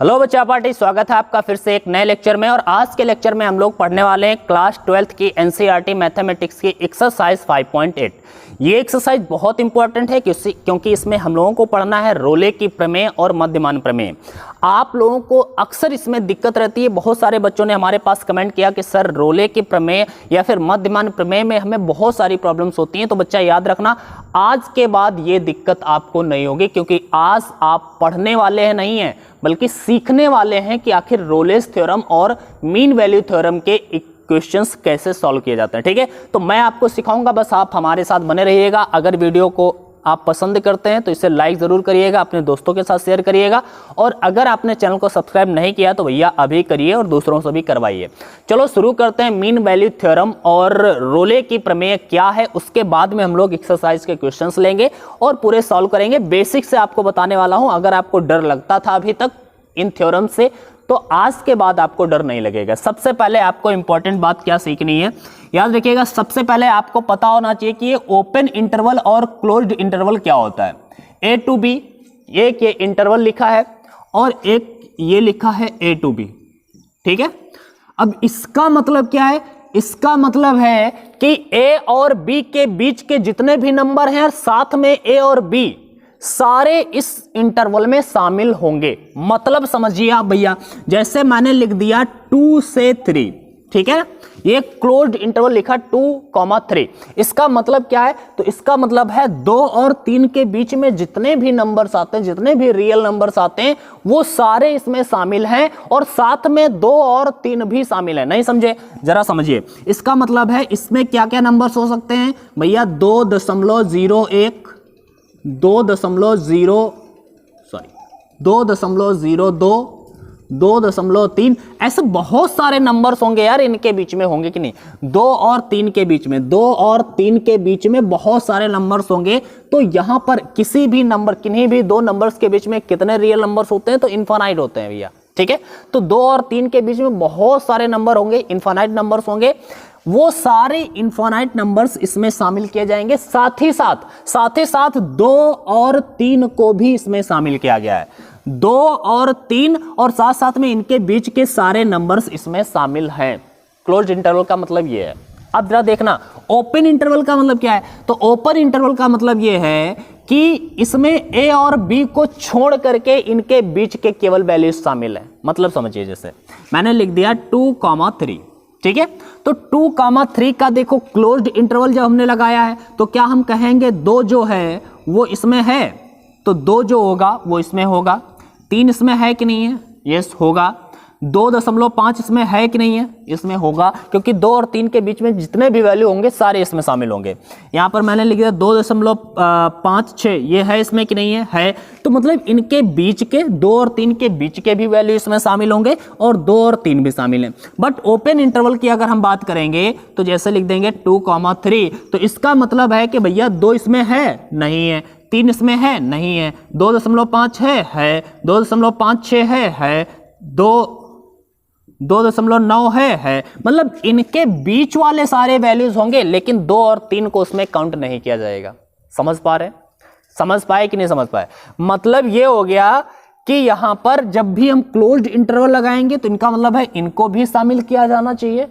Hello बच्चा party, स्वागत है आपका फिर से एक नए लेक्चर में। और आज के लेक्चर में हम लोग पढ़ने वाले हैं क्लास 12th की एनसीईआरटी मैथमेटिक्स की एक्सरसाइज 5.8। ये एक्सरसाइज बहुत इंपॉर्टेंट है क्योंकि इसमें हम लोगों को पढ़ना है रोले की प्रमेय और मध्यमान प्रमेय। आप लोगों को अक्सर इसमें दिक्कत रहती है। बहुत सारे बच्चों ने हमारे पास कमेंट किया कि सर रोले की प्रमेय या फिर मध्यमान प्रमेय में हमें बहुत सारी प्रॉब्लम्स होती हैं। तो बच्चा याद रखना, आज के बाद ये दिक्कत आपको नहीं होगी, क्योंकि आज आप पढ़ने वाले हैं नहीं हैं बल्कि सीखने वाले हैं कि आखिर रोलेस थ्योरम और मीन वैल्यू थ्योरम के क्वेश्चंस कैसे सॉल्व किए जाते हैं। ठीक है, तो मैं आपको सिखाऊंगा, बस आप हमारे साथ बने रहिएगा। अगर वीडियो को आप पसंद करते हैं तो इसे लाइक ज़रूर करिएगा, अपने दोस्तों के साथ शेयर करिएगा, और अगर आपने चैनल को सब्सक्राइब नहीं किया तो भैया अभी करिए और दूसरों से भी करवाइए। चलो शुरू करते हैं। मीन वैल्यू थ्योरम और रोले की प्रमेय क्या है, उसके बाद में हम लोग एक्सरसाइज के क्वेश्चंस लेंगे और पूरे सॉल्व करेंगे। बेसिक से आपको बताने वाला हूं। अगर आपको डर लगता था अभी तक इन थ्योरम से, तो आज के बाद आपको डर नहीं लगेगा। सबसे पहले आपको इंपॉर्टेंट बात क्या सीखनी है, याद रखिएगा। सबसे पहले आपको पता होना चाहिए कि ये ओपन इंटरवल और क्लोज्ड इंटरवल क्या होता है। ए टू बी, एक ये इंटरवल लिखा है और एक ये लिखा है ए टू बी। ठीक है, अब इसका मतलब क्या है? इसका मतलब है कि ए और बी के बीच के जितने भी नंबर हैं, साथ में ए और बी सारे इस इंटरवल में शामिल होंगे। मतलब समझिए आप भैया, जैसे मैंने लिख दिया 2 से 3, ठीक है, ये क्लोज्ड इंटरवल लिखा 2,3। इसका मतलब क्या है? तो इसका मतलब है 2 और 3 के बीच में जितने भी नंबर्स आते हैं, जितने भी रियल नंबर्स आते हैं, वो सारे इसमें शामिल हैं, और साथ में 2 और 3 भी शामिल है। नहीं समझे? जरा समझिए। इसका मतलब है इसमें क्या क्या नंबर्स हो सकते हैं भैया? 2.01, 2.02, 2.3, ऐसे बहुत सारे नंबर्स होंगे यार इनके बीच में, होंगे कि नहीं? 2 और 3 के बीच में, 2 और 3 के बीच में बहुत सारे नंबर्स होंगे। तो यहां पर किसी भी नंबर, किन्हीं भी दो नंबर्स के बीच में कितने रियल नंबर्स होते हैं? तो इनफाइनाइट होते हैं भैया। ठीक है, तो 2 और 3 के बीच में बहुत सारे नंबर होंगे, इनफाइनाइट नंबर्स होंगे। वो सारे इनफाइनाइट नंबर्स इसमें शामिल किए जाएंगे। साथ ही साथ 2 और 3 को भी इसमें शामिल किया गया है। 2 और 3 और साथ साथ में इनके बीच के सारे नंबर्स इसमें शामिल हैं। क्लोज्ड इंटरवल का मतलब ये है। अब जरा देखना, ओपन इंटरवल का मतलब क्या है? तो ओपन इंटरवल का मतलब ये है कि इसमें ए और बी को छोड़ करके इनके बीच के केवल वैल्यूज शामिल है। मतलब समझिए, जैसे मैंने लिख दिया 2,3, ठीक है, तो 2,3 का देखो क्लोज्ड इंटरवल जब हमने लगाया है तो क्या हम कहेंगे 2 जो है वो इसमें है, तो 2 जो होगा वो इसमें होगा। 3 इसमें है कि नहीं है? यस होगा। 2.5 इसमें है कि नहीं है? इसमें होगा, क्योंकि 2 और 3 के बीच में जितने भी वैल्यू होंगे सारे इसमें शामिल होंगे। यहां पर मैंने लिख दिया 2.56, ये है इसमें कि नहीं है? है। तो मतलब इनके बीच के 2 और 3 के बीच के भी वैल्यू इसमें शामिल होंगे और 2 और 3 भी शामिल हैं। बट ओपन इंटरवल की अगर हम बात करेंगे तो जैसे लिख देंगे 2,3, तो इसका मतलब है कि भैया 2 इसमें है, नहीं है। 3 इसमें है, नहीं है। 2.5 है, 2.56 है, 2.9 है। मतलब इनके बीच वाले सारे वैल्यूज होंगे, लेकिन 2 और 3 को उसमें काउंट नहीं किया जाएगा। समझ पा रहे हैं? समझ पाए कि नहीं समझ पाए? मतलब ये हो गया कि यहां पर जब भी हम क्लोज्ड इंटरवल लगाएंगे तो इनका मतलब है इनको भी शामिल किया जाना चाहिए।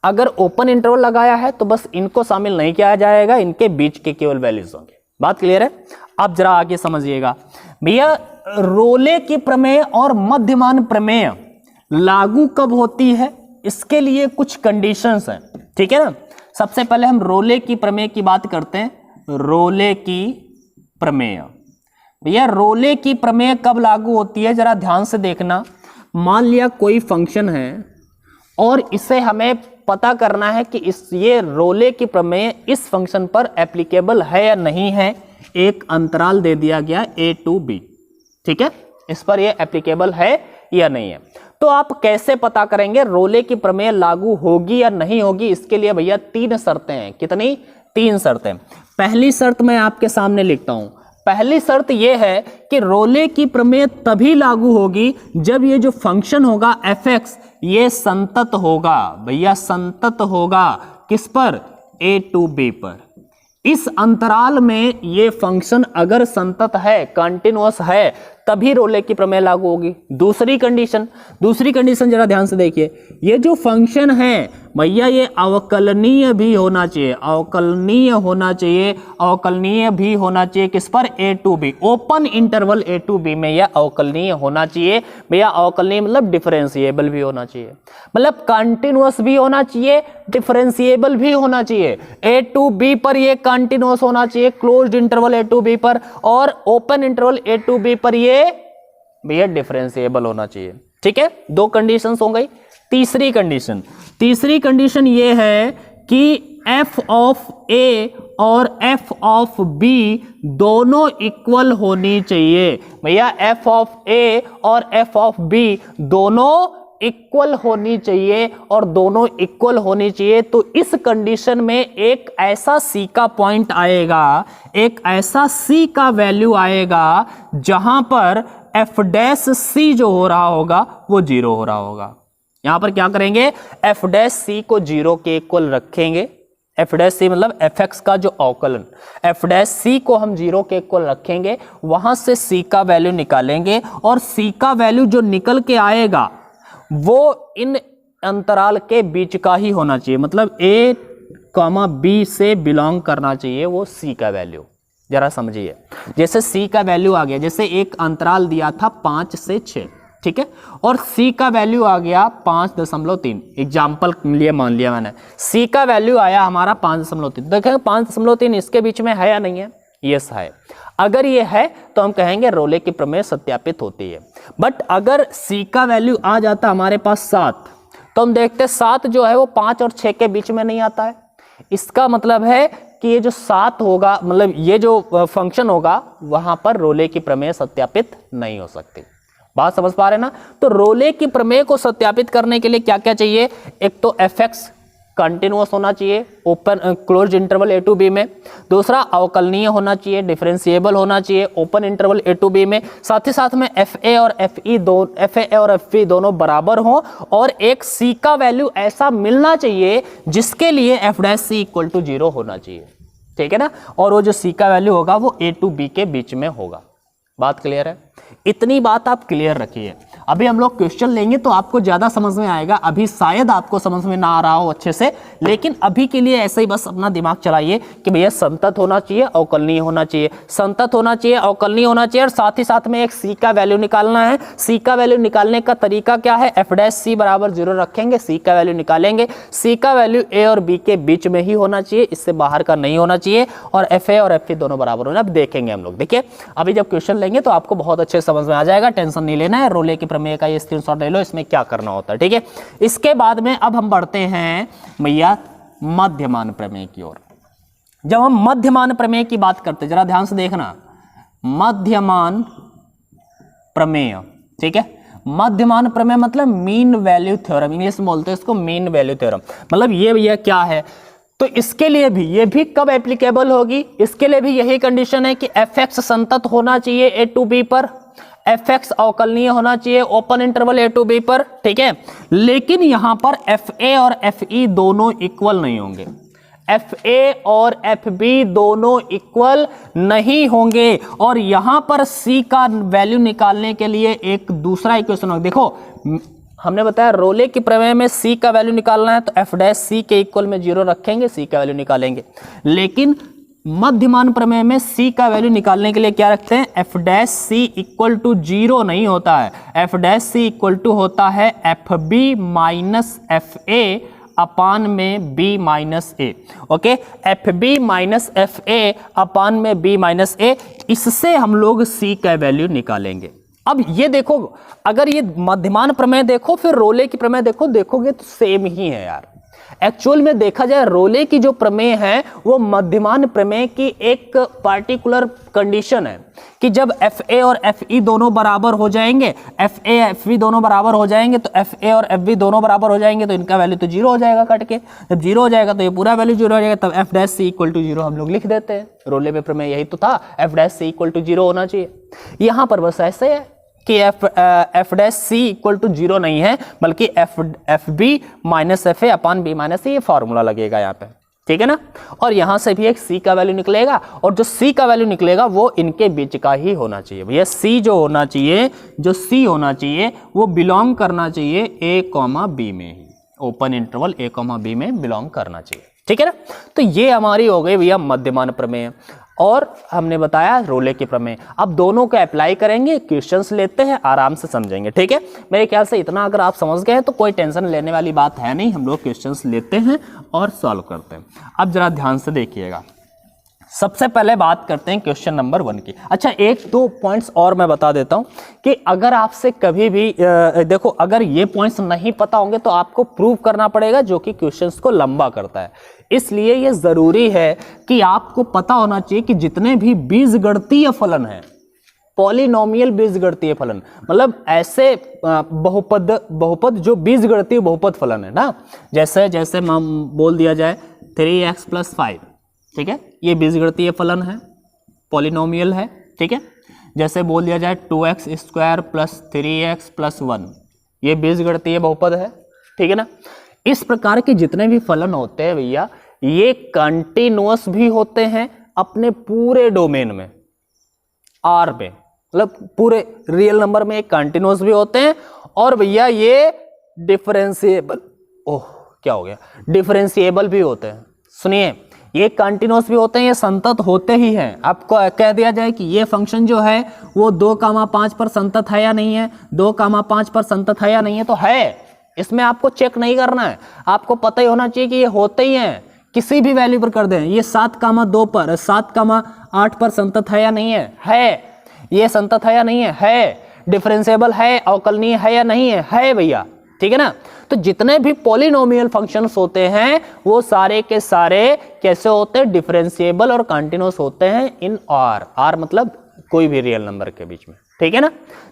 अगर ओपन इंटरवल लगाया है तो बस इनको शामिल नहीं किया जाएगा, इनके बीच के केवल वैल्यूज होंगे। बात क्लियर है? अब जरा आगे समझिएगा भैया, रोले की प्रमेय और मध्यमान प्रमेय लागू कब होती है, इसके लिए कुछ कंडीशंस हैं। ठीक है ना? सबसे पहले हम रोले की प्रमेय की बात करते हैं। रोले की प्रमेय भैया, रोले की प्रमेय कब लागू होती है? जरा ध्यान से देखना। मान लिया कोई फंक्शन है और इसे हमें पता करना है कि ये रोले की प्रमेय इस फंक्शन पर एप्लीकेबल है या नहीं है। एक अंतराल दे दिया गया a to b, ठीक है, इस पर ये एप्लीकेबल है या नहीं है। तो आप कैसे पता करेंगे रोले की प्रमेय लागू होगी या नहीं होगी? इसके लिए भैया 3 शर्तें हैं। कितनी? 3 शर्तें। पहली शर्त मैं आपके सामने लिखता हूं। पहली शर्त यह है कि रोले की प्रमेय तभी लागू होगी जब ये जो फंक्शन होगा f(x) ये संतत होगा। भैया संतत होगा किस पर? a to b पर। इस अंतराल में ये फंक्शन अगर संतत है, कंटिन्यूअस है, तभी रोले की प्रमेय लागू होगी। दूसरी कंडीशन जरा ध्यान से देखिए, ये जो फंक्शन है भैया ये अवकलनीय भी होना चाहिए, अवकलनीय भी होना चाहिए किस पर, a to b, open interval a to b में यह अवकलनीय होना चाहिए। भैया अवकलनीय मतलब डिफरेंशिएबल भी होना चाहिए, मतलब कंटिन्यूअस भी होना चाहिए, डिफरेंशिएबल भी होना चाहिए। a टू b पर ये कंटिन्यूअस होना चाहिए closed interval a to b पर, और open interval a to b पर ये भैया डिफरेंशिएबल होना चाहिए। ठीक है, दो कंडीशंस हो गई। तीसरी कंडीशन ये है कि f ऑफ a और f ऑफ b दोनों इक्वल होनी चाहिए। भैया f ऑफ a और f ऑफ b दोनों इक्वल होनी चाहिए, और दोनों इक्वल होनी चाहिए तो इस कंडीशन में एक ऐसा c का पॉइंट आएगा, एक ऐसा c का वैल्यू आएगा जहां पर f डैश c जो हो रहा होगा वो 0 हो रहा होगा। यहां पर क्या करेंगे, f डैश c को 0 के इक्वल रखेंगे। f डैश c मतलब fx का जो अवकलन, f डैश c को हम 0 के इक्वल रखेंगे, वहां से c का वैल्यू निकालेंगे, और c का वैल्यू जो निकल के आएगा वो इन अंतराल के बीच का ही होना चाहिए, मतलब a, b से बिलोंग करना चाहिए वो c का वैल्यू। जरा समझिए, जैसे c का वैल्यू आ गया, जैसे एक अंतराल दिया था 5 से 6, ठीक है, और c का वैल्यू आ गया 5.3, एग्जाम्पल लिए मान लिया मैंने, c का वैल्यू आया हमारा 5.3। देखेंगे 5.3 इसके बीच में है या नहीं है, यस है। अगर ये है तो हम कहेंगे रोले की प्रमेय सत्यापित होती है। बट अगर c का वैल्यू आ जाता हमारे पास 7, तो हम देखते 7 जो है वो 5 और 6 के बीच में नहीं आता है। इसका मतलब है कि ये जो 7 होगा, मतलब ये जो फंक्शन होगा वहां पर रोले की प्रमेय सत्यापित नहीं हो सकती। बात समझ पा रहे ना? तो रोले की प्रमेय को सत्यापित करने के लिए क्या क्या चाहिए, एक तो fx कंटिन्यूअस होना चाहिए open close interval a to b में, दूसरा अवकलनीय होना चाहिए, डिफरेंशिएबल होना चाहिए open interval a to b में, साथ ही साथ में fa और fb दोनों बराबर हों, और एक c का वैल्यू ऐसा मिलना चाहिए जिसके लिए f dash c equal to 0 होना चाहिए। ठीक है ना, और वो जो c का वैल्यू होगा वो a टू b के बीच में होगा। बात क्लियर है? इतनी बात आप क्लियर रखिए। अभी हम लोग क्वेश्चन लेंगे तो आपको ज्यादा समझ में आएगा, अभी शायद आपको समझ में ना आ रहा हो अच्छे से, लेकिन अभी के लिए ऐसे ही बस अपना दिमाग चलाइए कि भैया संतत होना चाहिए, अवकलनीय होना चाहिए, संतत होना चाहिए, अवकलनीय होना चाहिए, और साथ ही साथ में एक c का वैल्यू निकालना है। c का वैल्यू निकालने का तरीका क्या है, f डैश c बराबर 0 रखेंगे, c का वैल्यू निकालेंगे, c का वैल्यू a और b के बीच में ही होना चाहिए, इससे बाहर का नहीं होना चाहिए, और fa और fb दोनों बराबर होना। अब देखेंगे हम लोग, देखिए अभी जब क्वेश्चन लेंगे तो आपको बहुत अच्छे समझ में आ जाएगा, टेंशन नहीं लेना है। रोले की प्रमेय का ये स्क्रीनशॉट ले लो, इसमें क्या करना होता है। ठीक है, इसके बाद में अब हम बढ़ते हैं भैया मध्यमान प्रमेय की ओर। जब हम मध्यमान प्रमेय की बात करते हैं, जरा ध्यान से देखना, मध्यमान प्रमेय, ठीक है, मध्यमान प्रमेय मतलब मीन वैल्यू थ्योरम, इंग्लिश में बोलते हैं इसको मीन वैल्यू थ्योरम। मतलब ये भैया क्या है, तो इसके लिए भी ये भी कब एप्लीकेबल होगी, इसके लिए भी यही कंडीशन है कि fx संतत होना चाहिए a टू b पर, fx अवकलनीय होना चाहिए open interval a to b पर। ठीक है, लेकिन यहां पर fa और fe दोनों इक्वल नहीं होंगे, fa और fb दोनों इक्वल नहीं होंगे, और यहां पर c का वैल्यू निकालने के लिए एक दूसरा इक्वेशन होगा। देखो हमने बताया रोले की प्रमेय में c का वैल्यू निकालना है तो f डैश c के इक्वल में 0 रखेंगे, c का वैल्यू निकालेंगे, लेकिन मध्यमान प्रमेय में c का वैल्यू निकालने के लिए क्या रखते हैं, f dash c equal to 0 नहीं होता है, f dash c equal to होता है fb माइनस fa अपान में b minus a। Okay, fb minus fa अपान में b माइनस a, इससे हम लोग c का वैल्यू निकालेंगे। अब ये देखो, अगर ये मध्यमान प्रमेय देखो फिर रोले की प्रमेय देखो, देखोगे तो सेम ही है यार। एक्चुअल में देखा जाए रोले की जो प्रमेय है वो मध्यमान प्रमेय की एक पार्टिकुलर कंडीशन है कि जब fa और fe दोनों बराबर हो जाएंगे, fa fb दोनों बराबर हो जाएंगे, तो fa और fb दोनों बराबर हो जाएंगे तो इनका वैल्यू तो 0 हो जाएगा कट के। जब 0 हो जाएगा तो ये पूरा वैल्यू 0 हो जाएगा, तब f dash c equal to 0 हम लोग लिख देते हैं। रोले में प्रमेय यही तो था, f dash c equal to 0 होना चाहिए। यहाँ पर बस ऐसे है कि f dash c equal to 0 नहीं है, बल्कि fb माइनस fa अपान b माइनस c, ये फॉर्मूला लगेगा यहाँ पे। ठीक है ना। और यहां से भी एक सी का वैल्यू निकलेगा, और जो सी का वैल्यू निकलेगा वो इनके बीच का ही होना चाहिए भैया। सी जो होना चाहिए, जो सी होना चाहिए वो बिलोंग करना चाहिए ए कॉमा बी में ही, ओपन इंटरवल ए कॉमा बी में बिलोंग करना चाहिए, ठीक है ना। तो ये हमारी हो गई भैया मध्यमान प्रमेय, और हमने बताया रोले की प्रमेय। अब दोनों को अप्लाई करेंगे, क्वेश्चंस लेते हैं, आराम से समझेंगे, ठीक है। मेरे ख्याल से इतना अगर आप समझ गए तो कोई टेंशन लेने वाली बात है नहीं। हम लोग क्वेश्चंस लेते हैं और सॉल्व करते हैं। अब जरा ध्यान से देखिएगा, सबसे पहले बात करते हैं क्वेश्चन नंबर 1 की। अच्छा, एक दो पॉइंट्स और मैं बता देता हूं कि अगर आपसे कभी भी देखो, अगर ये पॉइंट्स नहीं पता होंगे तो आपको प्रूव करना पड़ेगा, जो कि क्वेश्चंस को लंबा करता है। इसलिए ये जरूरी है कि आपको पता होना चाहिए कि जितने भी बीजगणितीय फलन है, पॉलिनोमियल बीजगणितीय फलन, मतलब ऐसे बहुपद जो बीजगणितीय बहुपद फलन है ना, जैसे जैसे बोल दिया जाए 3x + 5, ठीक है, ये बीजगणितीय फलन है, पॉलिनोमियल है, ठीक है। जैसे बोल दिया जाए 2x² + 3x + 1, ये बीजगणितीय बहुपद है, ठीक है ना। इस प्रकार के जितने भी फलन होते हैं भैया, ये कंटिन्यूअस भी होते हैं अपने पूरे डोमेन में, आर में, मतलब पूरे रियल नंबर में कंटिन्यूअस भी होते हैं, और भैया ये डिफरेंशिएबल, ओह क्या हो गया, डिफरेंशिएबल भी होते हैं। सुनिए, ये कंटिन्यूअस भी होते हैं, ये संतत होते ही हैं। आपको कह दिया जाए कि ये फंक्शन जो है वो 2,5 पर संतत है या नहीं है, 2,5 पर संतत है या नहीं है, तो है, इसमें आपको चेक नहीं करना है, आपको पता ही होना चाहिए कि ये होते ही हैं, किसी भी वैल्यू पर कर दें। ये 7,2 पर, 7,8 पर संतत है या नहीं है, ये संतत है या नहीं है, डिफरेंशिएबल है, अवकलनीय है या नहीं है भैया, ठीक है ना। तो जितने भी पॉलिनोमियल फंक्शंस होते हैं वो सारे के सारे कैसे होते हैं, डिफरेंशिएबल और कंटिन्यूअस होते हैं इन आर मतलब कोई भी रियल नंबर के बीच में, ठीक है ना।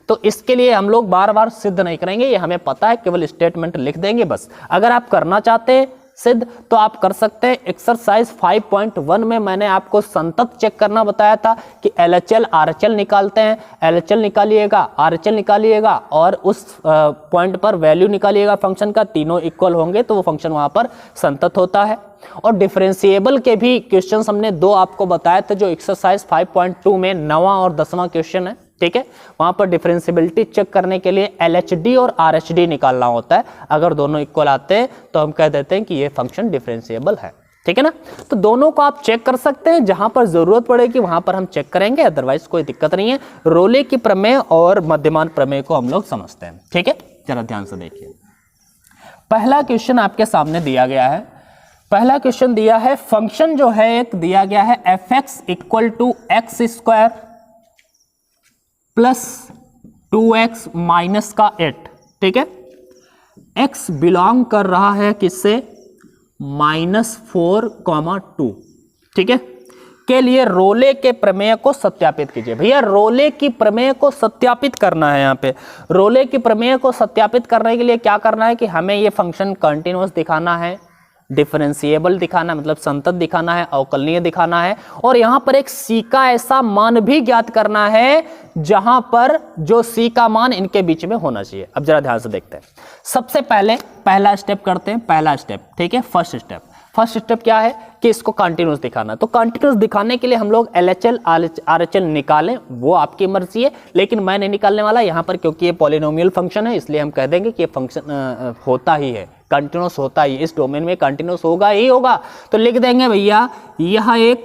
तो इसके लिए हम लोग बार बार सिद्ध नहीं करेंगे, ये हमें पता है, केवल स्टेटमेंट लिख देंगे बस। अगर आप करना चाहते हैं सिद्ध तो आप कर सकते हैं। एक्सरसाइज 5.1 में मैंने आपको संतत चेक करना बताया था कि LHL RHL निकालते हैं, LHL निकालिएगा, RHL निकालिएगा, और उस पॉइंट पर वैल्यू निकालिएगा फंक्शन का, तीनों इक्वल होंगे तो वो फंक्शन वहां पर संतत होता है। और डिफरेंशिएबल के भी क्वेश्चन हमने 2 आपको बताए थे, जो एक्सरसाइज 5.2 में 9वां और 10वां क्वेश्चन है, ठीक है। वहां पर डिफरेंशिएबिलिटी चेक करने के लिए LHD और RHD निकालना होता है। अगर दोनों इक्वल आते हैं तो हम कह देते हैं कि ये फंक्शन डिफरेंशिएबल है, ठीक है ना। तो दोनों को आप चेक कर सकते हैं, जहां पर जरूरत पड़ेगी वहां पर हम चेक करेंगे, अदरवाइज कोई दिक्कत नहीं है। रोले की प्रमेय और मध्यमान प्रमेय को हम लोग समझते हैं, ठीक है। जरा ध्यान से देखिए, पहला क्वेश्चन आपके सामने दिया गया है। पहला क्वेश्चन दिया है, फंक्शन जो है एक दिया गया है f(x = x² + 2x - 8, ठीक है। x बिलोंग कर रहा है किससे, -4,2, ठीक है। के लिए रोले के प्रमेय को सत्यापित कीजिए। भैया रोले की प्रमेय को सत्यापित करना है। यहाँ पे रोले की प्रमेय को सत्यापित करने के लिए क्या करना है कि हमें ये फंक्शन कंटिन्यूअस दिखाना है, डिफरेंशिएबल दिखाना मतलब संतत दिखाना है, अवकलनीय दिखाना है, और यहां पर एक सी का ऐसा मान भी ज्ञात करना है जहां पर जो सी का मान इनके बीच में होना चाहिए। अब जरा ध्यान से देखते हैं। सबसे पहले पहला स्टेप करते हैं, पहला स्टेप, ठीक है। फर्स्ट स्टेप क्या है कि इसको कंटिन्यूअस दिखाना। तो कंटिन्यूअस दिखाने के लिए हम लोग LHL RHL निकालें, वो आपकी मर्जी है, लेकिन मैं नहीं निकालने वाला यहाँ पर, क्योंकि ये पॉलिनोमियल फंक्शन है, इसलिए हम कह देंगे कि ये फंक्शन होता ही है, कंटिन्यूअस होता ही, इस डोमेन में कंटिन्यूअस होगा ही होगा। तो लिख देंगे भैया यह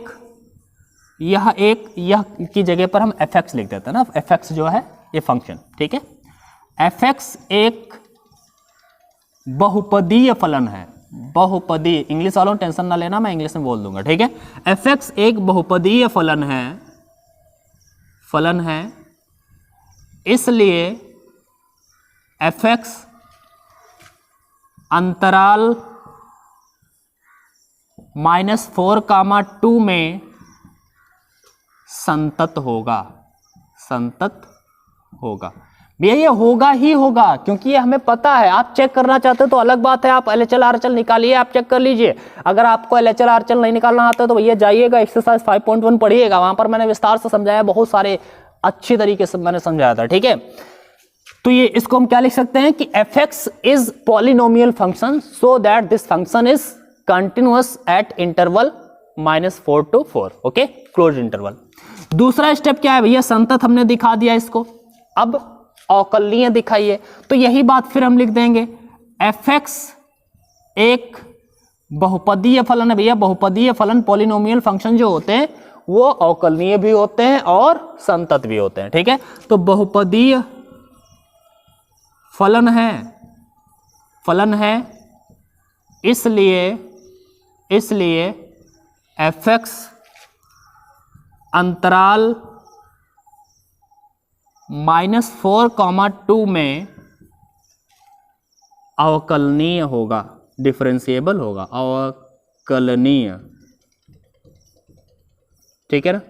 की जगह पर हम f(x) लिख देते हैं ना, f(x) जो है ये फंक्शन, ठीक है। f(x) एक बहुपदीय फलन है, बहुपदीय, इंग्लिश वालों टेंशन ना लेना, मैं इंग्लिश में बोल दूंगा, ठीक है। f(x) एक बहुपदीय फलन है, इसलिए f(x) अंतराल -4,2 में संतत होगा। भैया ये होगा ही होगा, क्योंकि ये हमें पता है। आप चेक करना चाहते हो तो अलग बात है, आप LHL RHL निकालिए, आप चेक कर लीजिए। अगर आपको LHL RHL नहीं निकालना आता तो भैया जाइएगा एक्सरसाइज 5.1 पढ़िएगा, वहां पर मैंने विस्तार से समझाया, बहुत सारे अच्छी तरीके से मैंने समझाया था, ठीक है। तो ये इसको हम क्या लिख सकते हैं कि f(x) is polynomial function, so that this function is continuous at interval -4 to 4, okay, close interval. दूसरा स्टेप क्या है भैया, संतत हमने दिखा दिया इसको, अब अवकलनीय दिखाइए। तो यही बात फिर हम लिख देंगे, fx एक बहुपदीय फलन है भैया। बहुपदीय फलन पॉलिनोमियल फंक्शन जो होते हैं वो अवकलनीय भी होते हैं और संतत भी होते हैं, ठीक है। तो बहुपदीय फलन है इसलिए fx अंतराल -4, 2 में अवकलनीय होगा, डिफरेंशिएबल होगा, अवकलनीय, ठीक है ना।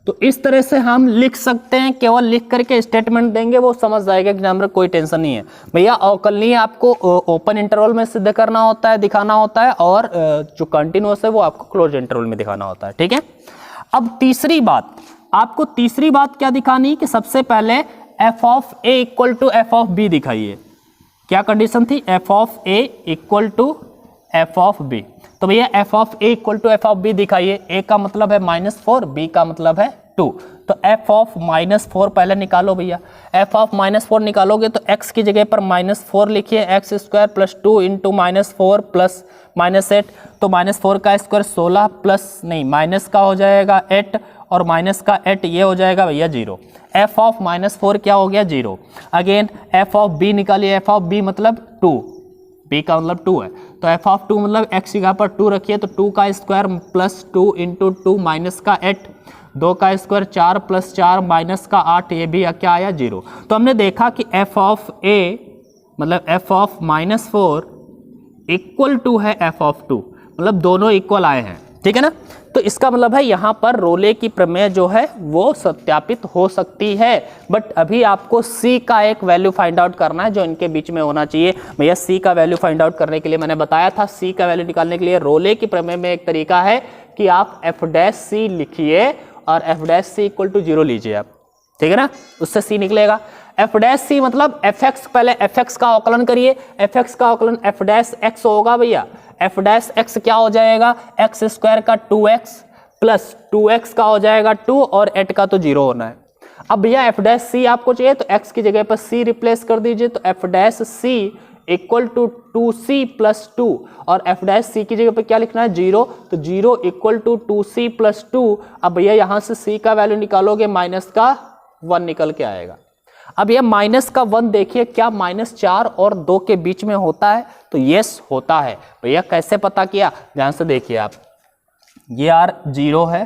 तो इस तरह से हम लिख सकते हैं, केवल लिख करके स्टेटमेंट देंगे वो समझ जाएगा कि हमारा कोई टेंशन नहीं है भैया। अवकलनीय आपको ओपन इंटरवल में सिद्ध करना होता है, दिखाना होता है, और जो कंटिन्यूअस है वो आपको क्लोज इंटरवल में दिखाना होता है, ठीक है। अब तीसरी बात क्या दिखानी, कि सबसे पहले f of a equal to f of b दिखाइए। क्या कंडीशन थी, f of a equal to f of b। तो भैया f of a equal to f of b दिखाइए। a का मतलब है -4, b का मतलब है 2। तो f ऑफ -4 पहले निकालो भैया। f ऑफ -4 निकालोगे तो x की जगह पर -4 लिखिए, x² प्लस 2 इंटू -4 प्लस -8। तो -4 का स्क्वायर 16 प्लस नहीं माइनस का हो जाएगा 8, और माइनस का 8 ये हो जाएगा भैया 0। f ऑफ -4 क्या हो गया, 0। अगेन f ऑफ b निकालिए, f ऑफ b मतलब 2, b का मतलब 2 है। तो f ऑफ 2 मतलब x की जगह पर 2 रखिए, तो 2 का स्क्वायर प्लस 2 इंटू 2 माइनस का 8, 2 का स्क्वायर 4 प्लस 4 माइनस का 8, ये भी क्या आया 0। तो हमने देखा कि f ऑफ a मतलब f ऑफ -4 इक्वल टू है f ऑफ 2, मतलब दोनों इक्वल आए हैं, ठीक है ना। तो इसका मतलब है यहाँ पर रोले की प्रमेय जो है वो सत्यापित हो सकती है। बट अभी आपको c का एक वैल्यू फाइंड आउट करना है जो इनके बीच में होना चाहिए भैया। c का वैल्यू फाइंड आउट करने के लिए मैंने बताया था, c का वैल्यू निकालने के लिए रोले की प्रमेय में एक तरीका है कि आप f' लिखिए और f' इक्वल टू 0 लीजिए आप, ठीक है ना, उससे c निकलेगा। f' मतलब fx, पहले fx का अवकलन करिए, fx का अवकलन f' होगा भैया। f' क्या हो जाएगा, x² का 2x प्लस 2x का हो जाएगा 2 और 8 का तो 0 होना है। अब भैया f' आपको चाहिए तो x की जगह पर c रिप्लेस कर दीजिए, तो f' equal to 2c plus 2, और f' की जगह पर क्या लिखना है 0, तो 0 इक्वल टू 2c प्लस 2। अब भैया यहाँ से c का वैल्यू निकालोगे, माइनस का 1 निकल के आएगा। अब ये माइनस का 1 देखिए, क्या -4 और 2 के बीच में होता है, तो यस होता है भैया। कैसे पता किया, ध्यान से देखिए आप, ये यार 0 है,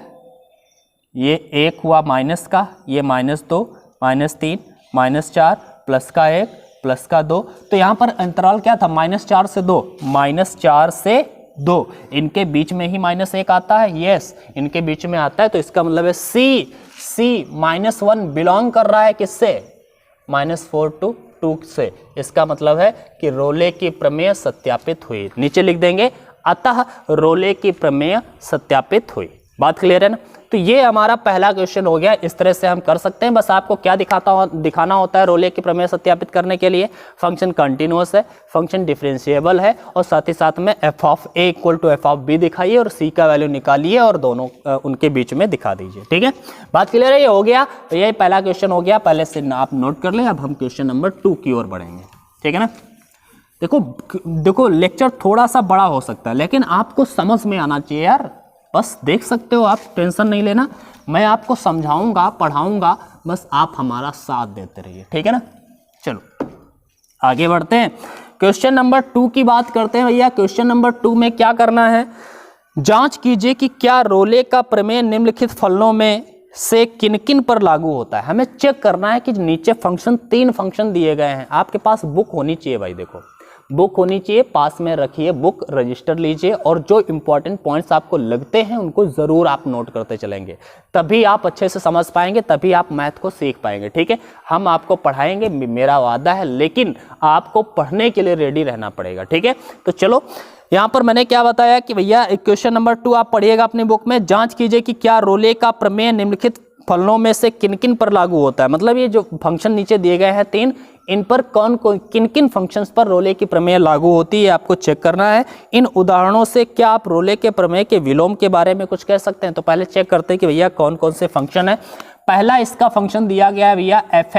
ये 1 हुआ माइनस का, ये -2 -3 -4 प्लस का 1 प्लस का 2। तो यहाँ पर अंतराल क्या था, -4 से 2, -4 से 2, इनके बीच में ही -1 आता है, यस इनके बीच में आता है। तो इसका मतलब है C -1 बिलोंग कर रहा है किससे, -4 to 2 से। इसका मतलब है कि रोले की प्रमेय सत्यापित हुई। नीचे लिख देंगे, अतः रोले की प्रमेय सत्यापित हुई। बात क्लियर है ना। तो ये हमारा पहला क्वेश्चन हो गया। इस तरह से हम कर सकते हैं। बस आपको क्या दिखाना होता है रोले की प्रमेय सत्यापित करने के लिए, फंक्शन कंटिन्यूअस है, फंक्शन डिफरेंशिएबल है, और साथ ही साथ में f of a equal to f of b दिखाइए और c का वैल्यू निकालिए और दोनों उनके बीच में दिखा दीजिए, ठीक है। बात क्लियर है, ये हो गया। तो ये पहला क्वेश्चन हो गया, पहले से आप नोट कर लें। अब हम क्वेश्चन नंबर 2 की ओर बढ़ेंगे, ठीक है ना। देखो लेक्चर थोड़ा सा बड़ा हो सकता है, लेकिन आपको समझ में आना चाहिए यार। बस देख सकते हो आप, टेंशन नहीं लेना, मैं आपको समझाऊंगा पढ़ाऊंगा, बस आप हमारा साथ देते रहिए, ठीक है ना। चलो आगे बढ़ते हैं, क्वेश्चन नंबर 2 की बात करते हैं भैया। क्वेश्चन नंबर 2 में क्या करना है, जांच कीजिए कि क्या रोले का प्रमेय निम्नलिखित फलनों में से किन किन पर लागू होता है। हमें चेक करना है कि नीचे फंक्शन 3 फंक्शन दिए गए हैं। आपके पास बुक होनी चाहिए भाई, देखो बुक होनी चाहिए, पास में रखिए बुक, रजिस्टर लीजिए, और जो इंपॉर्टेंट पॉइंट्स आपको लगते हैं उनको ज़रूर आप नोट करते चलेंगे, तभी आप अच्छे से समझ पाएंगे, तभी आप मैथ को सीख पाएंगे, ठीक है। हम आपको पढ़ाएंगे, मेरा वादा है, लेकिन आपको पढ़ने के लिए रेडी रहना पड़ेगा, ठीक है। तो चलो यहाँ पर मैंने क्या बताया कि भैया क्वेश्चन नंबर 2 आप पढ़िएगा अपनी बुक में। जांच कीजिए कि क्या रोले का प्रमेय निम्नलिखित फलनों में से किन किन पर लागू होता है। मतलब ये जो फंक्शन नीचे दिए गए हैं 3, इन पर किन किन फंक्शंस पर रोले की प्रमेय लागू होती है आपको चेक करना है। इन उदाहरणों से क्या आप रोले के प्रमेय के विलोम के बारे में कुछ कह सकते हैं? तो पहले चेक करते हैं कि भैया कौन कौन से फंक्शन है। पहला इसका फंक्शन दिया गया है भैया एफ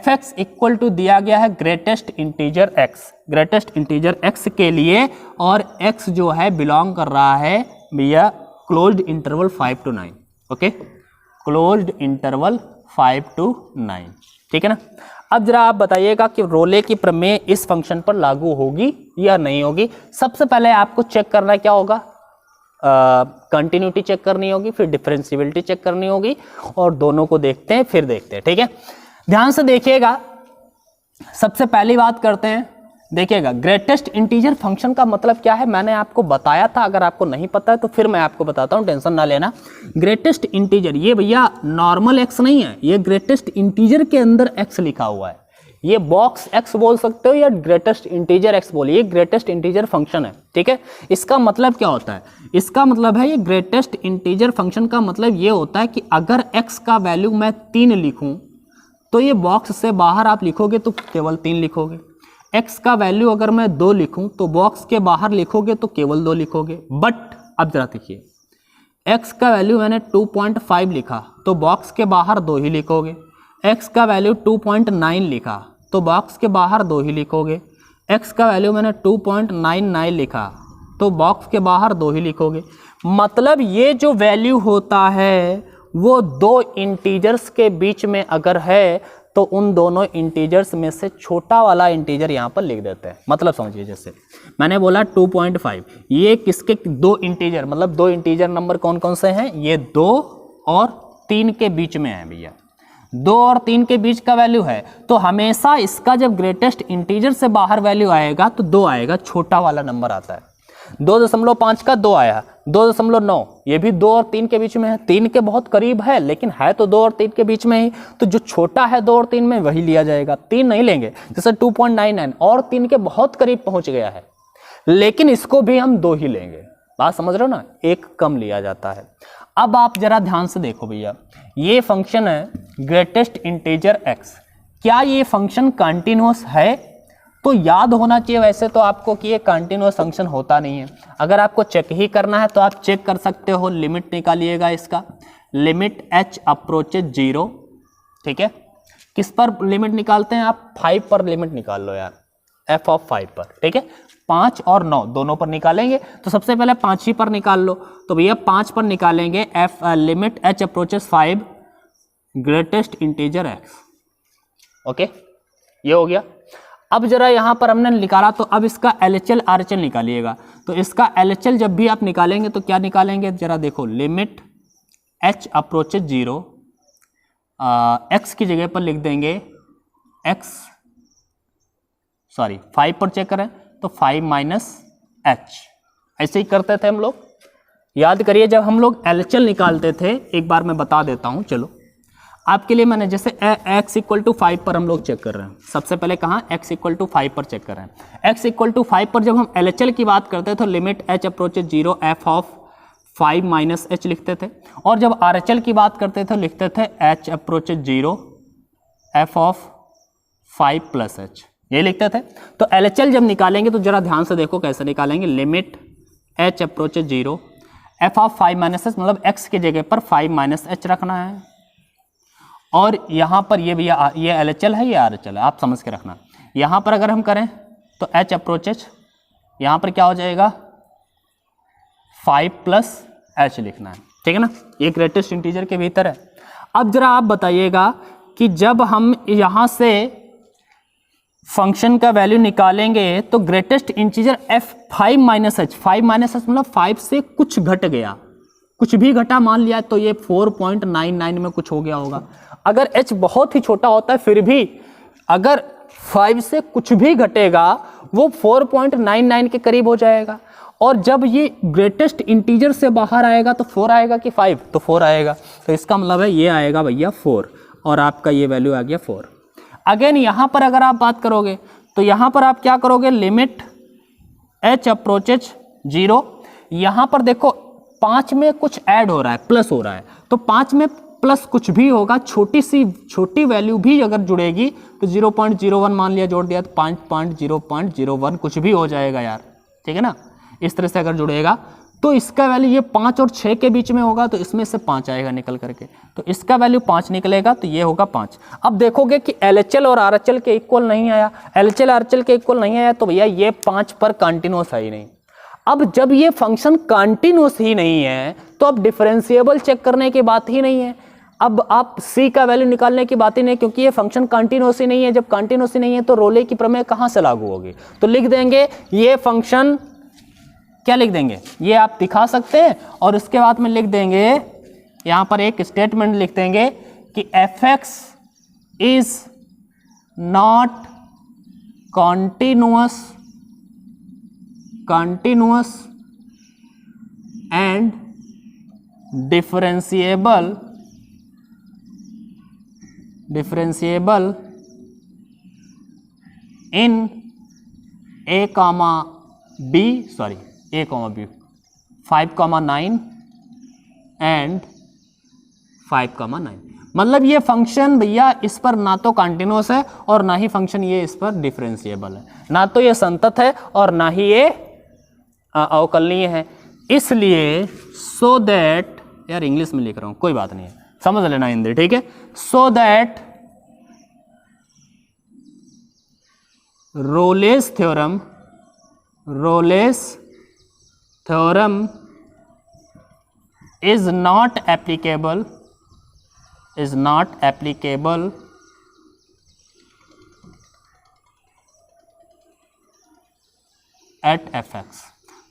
एक्स इक्वल टू दिया गया है ग्रेटेस्ट इंटीजर एक्स के लिए, और एक्स जो है बिलोंग कर रहा है भैया closed interval 5 to 9। Okay, closed interval 5 to 9, ठीक है ना। अब जरा आप बताइएगा कि रोले की प्रमेय इस फंक्शन पर लागू होगी या नहीं होगी। सबसे पहले आपको चेक करना क्या होगा, कंटिन्यूटी चेक करनी होगी, फिर डिफरेंशियबिलिटी चेक करनी होगी, और दोनों को देखते हैं फिर देखते हैं, ठीक है। ध्यान से देखिएगा, सबसे पहली बात करते हैं, देखिएगा ग्रेटेस्ट इंटीजर फंक्शन का मतलब क्या है मैंने आपको बताया था, अगर आपको नहीं पता है तो फिर मैं आपको बताता हूं, टेंशन ना लेना। ग्रेटेस्ट इंटीजर ये भैया नॉर्मल एक्स नहीं है, ये ग्रेटेस्ट इंटीजर के अंदर एक्स लिखा हुआ है, ये बॉक्स एक्स बोल सकते हो या ग्रेटेस्ट इंटीजर एक्स बोलिए, ये ग्रेटेस्ट इंटीजर फंक्शन है, ठीक है। इसका मतलब क्या होता है, इसका मतलब है ये ग्रेटेस्ट इंटीजर फंक्शन का मतलब ये होता है कि अगर एक्स का वैल्यू मैं 3 लिखूं तो ये बॉक्स से बाहर आप लिखोगे तो केवल 3 लिखोगे। एक्स का वैल्यू अगर मैं 2 लिखूं तो बॉक्स के बाहर लिखोगे तो केवल 2 लिखोगे। बट अब जरा देखिए, एक्स का वैल्यू मैंने 2.5 लिखा तो बॉक्स के बाहर 2 ही लिखोगे। एक्स का वैल्यू 2.9 लिखा तो बॉक्स के बाहर 2 ही लिखोगे। एक्स का वैल्यू मैंने 2.99 लिखा तो बॉक्स के बाहर 2 ही लिखोगे। मतलब ये जो वैल्यू होता है वो 2 इंटीजर्स के बीच में अगर है तो उन दोनों इंटीजर्स में से छोटा वाला इंटीजर यहाँ पर लिख देते हैं। मतलब समझिए, जैसे मैंने बोला 2.5, ये किसके 2 इंटीजर, मतलब 2 इंटीजर नंबर कौन कौन से हैं, ये 2 और 3 के बीच में है भैया, 2 और 3 के बीच का वैल्यू है, तो हमेशा इसका जब ग्रेटेस्ट इंटीजर से बाहर वैल्यू आएगा तो 2 आएगा, छोटा वाला नंबर आता है। 2.5 का 2 आया, 2.9 ये भी 2 और 3 के बीच में है, 3 के बहुत करीब है लेकिन है तो 2 और 3 के बीच में ही, तो जो छोटा है 2 और 3 में वही लिया जाएगा, 3 नहीं लेंगे। जैसे 2.99 और 3 के बहुत करीब पहुंच गया है लेकिन इसको भी हम 2 ही लेंगे, बात समझ रहे हो ना, एक कम लिया जाता है। अब आप जरा ध्यान से देखो भैया, ये फंक्शन है ग्रेटेस्ट इंटीजर एक्स, क्या ये फंक्शन कंटिन्यूअस है? तो याद होना चाहिए वैसे तो आपको कि ये कंटिन्यूअस फंक्शन होता नहीं है। अगर आपको चेक ही करना है तो आप चेक कर सकते हो, लिमिट निकालिएगा इसका, लिमिट h अप्रोचेज 0, ठीक है। किस पर लिमिट निकालते हैं आप? 5 पर लिमिट निकाल लो यार, f ऑफ 5 पर, ठीक है। 5 और 9 दोनों पर निकालेंगे, तो सबसे पहले 5 ही पर निकाल लो, तो भैया 5 पर निकालेंगे limit h approaches 5 greatest integer x, okay, ये हो गया। अब जरा यहाँ पर हमने निकाला तो अब इसका LHL RHL निकालिएगा, तो इसका LHL जब भी आप निकालेंगे तो क्या निकालेंगे जरा देखो, लिमिट h अप्रोचेज 0, x की जगह पर लिख देंगे 5 पर चेक करें तो 5 माइनस h, ऐसे ही करते थे हम लोग। याद करिए जब हम लोग LHL निकालते थे, एक बार मैं बता देता हूँ, चलो आपके लिए मैंने जैसे x इक्वल टू 5 पर हम लोग चेक कर रहे हैं, सबसे पहले कहाँ x इक्वल टू 5 पर चेक कर रहे हैं। x इक्वल टू 5 पर जब हम LHL की बात करते थे तो limit h approaches 0 f of 5 minus h लिखते थे, और जब RHL की बात करते थे लिखते थे h approaches 0 f of 5 plus h, ये लिखते थे। तो LHL जब निकालेंगे तो जरा ध्यान से देखो कैसे निकालेंगे, limit h approaches 0 f of 5 minus h, मतलब x की जगह पर 5 माइनस h रखना है, और यहाँ पर ये भैया ये LHL है, ये RHL है, आप समझ के रखना। यहाँ पर अगर हम करें तो h अप्रोचेज यहाँ पर क्या हो जाएगा 5 प्लस h लिखना है, ठीक है ना, ये ग्रेटेस्ट इंटीजर के भीतर है। अब जरा आप बताइएगा कि जब हम यहाँ से फंक्शन का वैल्यू निकालेंगे तो greatest integer f 5 minus h, 5 minus h मतलब 5 से कुछ घट गया, कुछ भी घटा मान लिया तो ये 4.99 में कुछ हो गया होगा। अगर h बहुत ही छोटा होता है फिर भी अगर 5 से कुछ भी घटेगा वो 4.99 के करीब हो जाएगा, और जब ये ग्रेटेस्ट इंटीजर से बाहर आएगा तो 4 आएगा कि 5, तो 4 आएगा, तो इसका मतलब है ये आएगा भैया 4, और आपका ये वैल्यू आ गया 4। अगेन यहाँ पर अगर आप बात करोगे तो यहाँ पर आप क्या करोगे, लिमिट h अप्रोचेज 0, यहाँ पर देखो 5 में कुछ ऐड हो रहा है, प्लस हो रहा है, तो 5 में प्लस कुछ भी होगा, छोटी वैल्यू भी अगर जुड़ेगी तो 0.01 मान लिया जोड़ दिया तो 5.0.01 कुछ भी हो जाएगा यार, ठीक है ना। इस तरह से अगर जुड़ेगा तो इसका वैल्यू ये 5 और 6 के बीच में होगा तो इसमें से 5 आएगा निकल करके, तो इसका वैल्यू 5 निकलेगा तो ये होगा 5। अब देखोगे कि LHL और RHL के इक्वल नहीं आया, LHL RHL के इक्वल नहीं आया तो भैया ये 5 पर कंटिन्यूस है ही नहीं। अब जब ये फंक्शन कंटिन्यूस ही नहीं है तो अब डिफरेंशिएबल चेक करने की बात ही नहीं है, अब आप C का वैल्यू निकालने की बात ही नहीं, क्योंकि ये फंक्शन कंटिन्यूस ही नहीं है। जब कंटिन्यूस ही नहीं है तो रोले की प्रमेय कहाँ से लागू होगी, तो लिख देंगे ये फंक्शन, क्या लिख देंगे, ये आप दिखा सकते हैं और उसके बाद में लिख देंगे यहां पर एक स्टेटमेंट लिख देंगे कि f(x) is not continuous and differentiable in a, b 5,9 and 5,9। मतलब ये फंक्शन भैया इस पर ना तो कंटिन्यूस है और ना ही फंक्शन ये इस पर डिफरेंशिएबल है, ना तो ये संतत है और ना ही ये अवकलनीय है। इसलिए सो दैट, यार इंग्लिश में लिख रहा हूं कोई बात नहीं है, समझ लेना हिंदी, ठीक है। So that Rolle's theorem is not applicable at f(x)।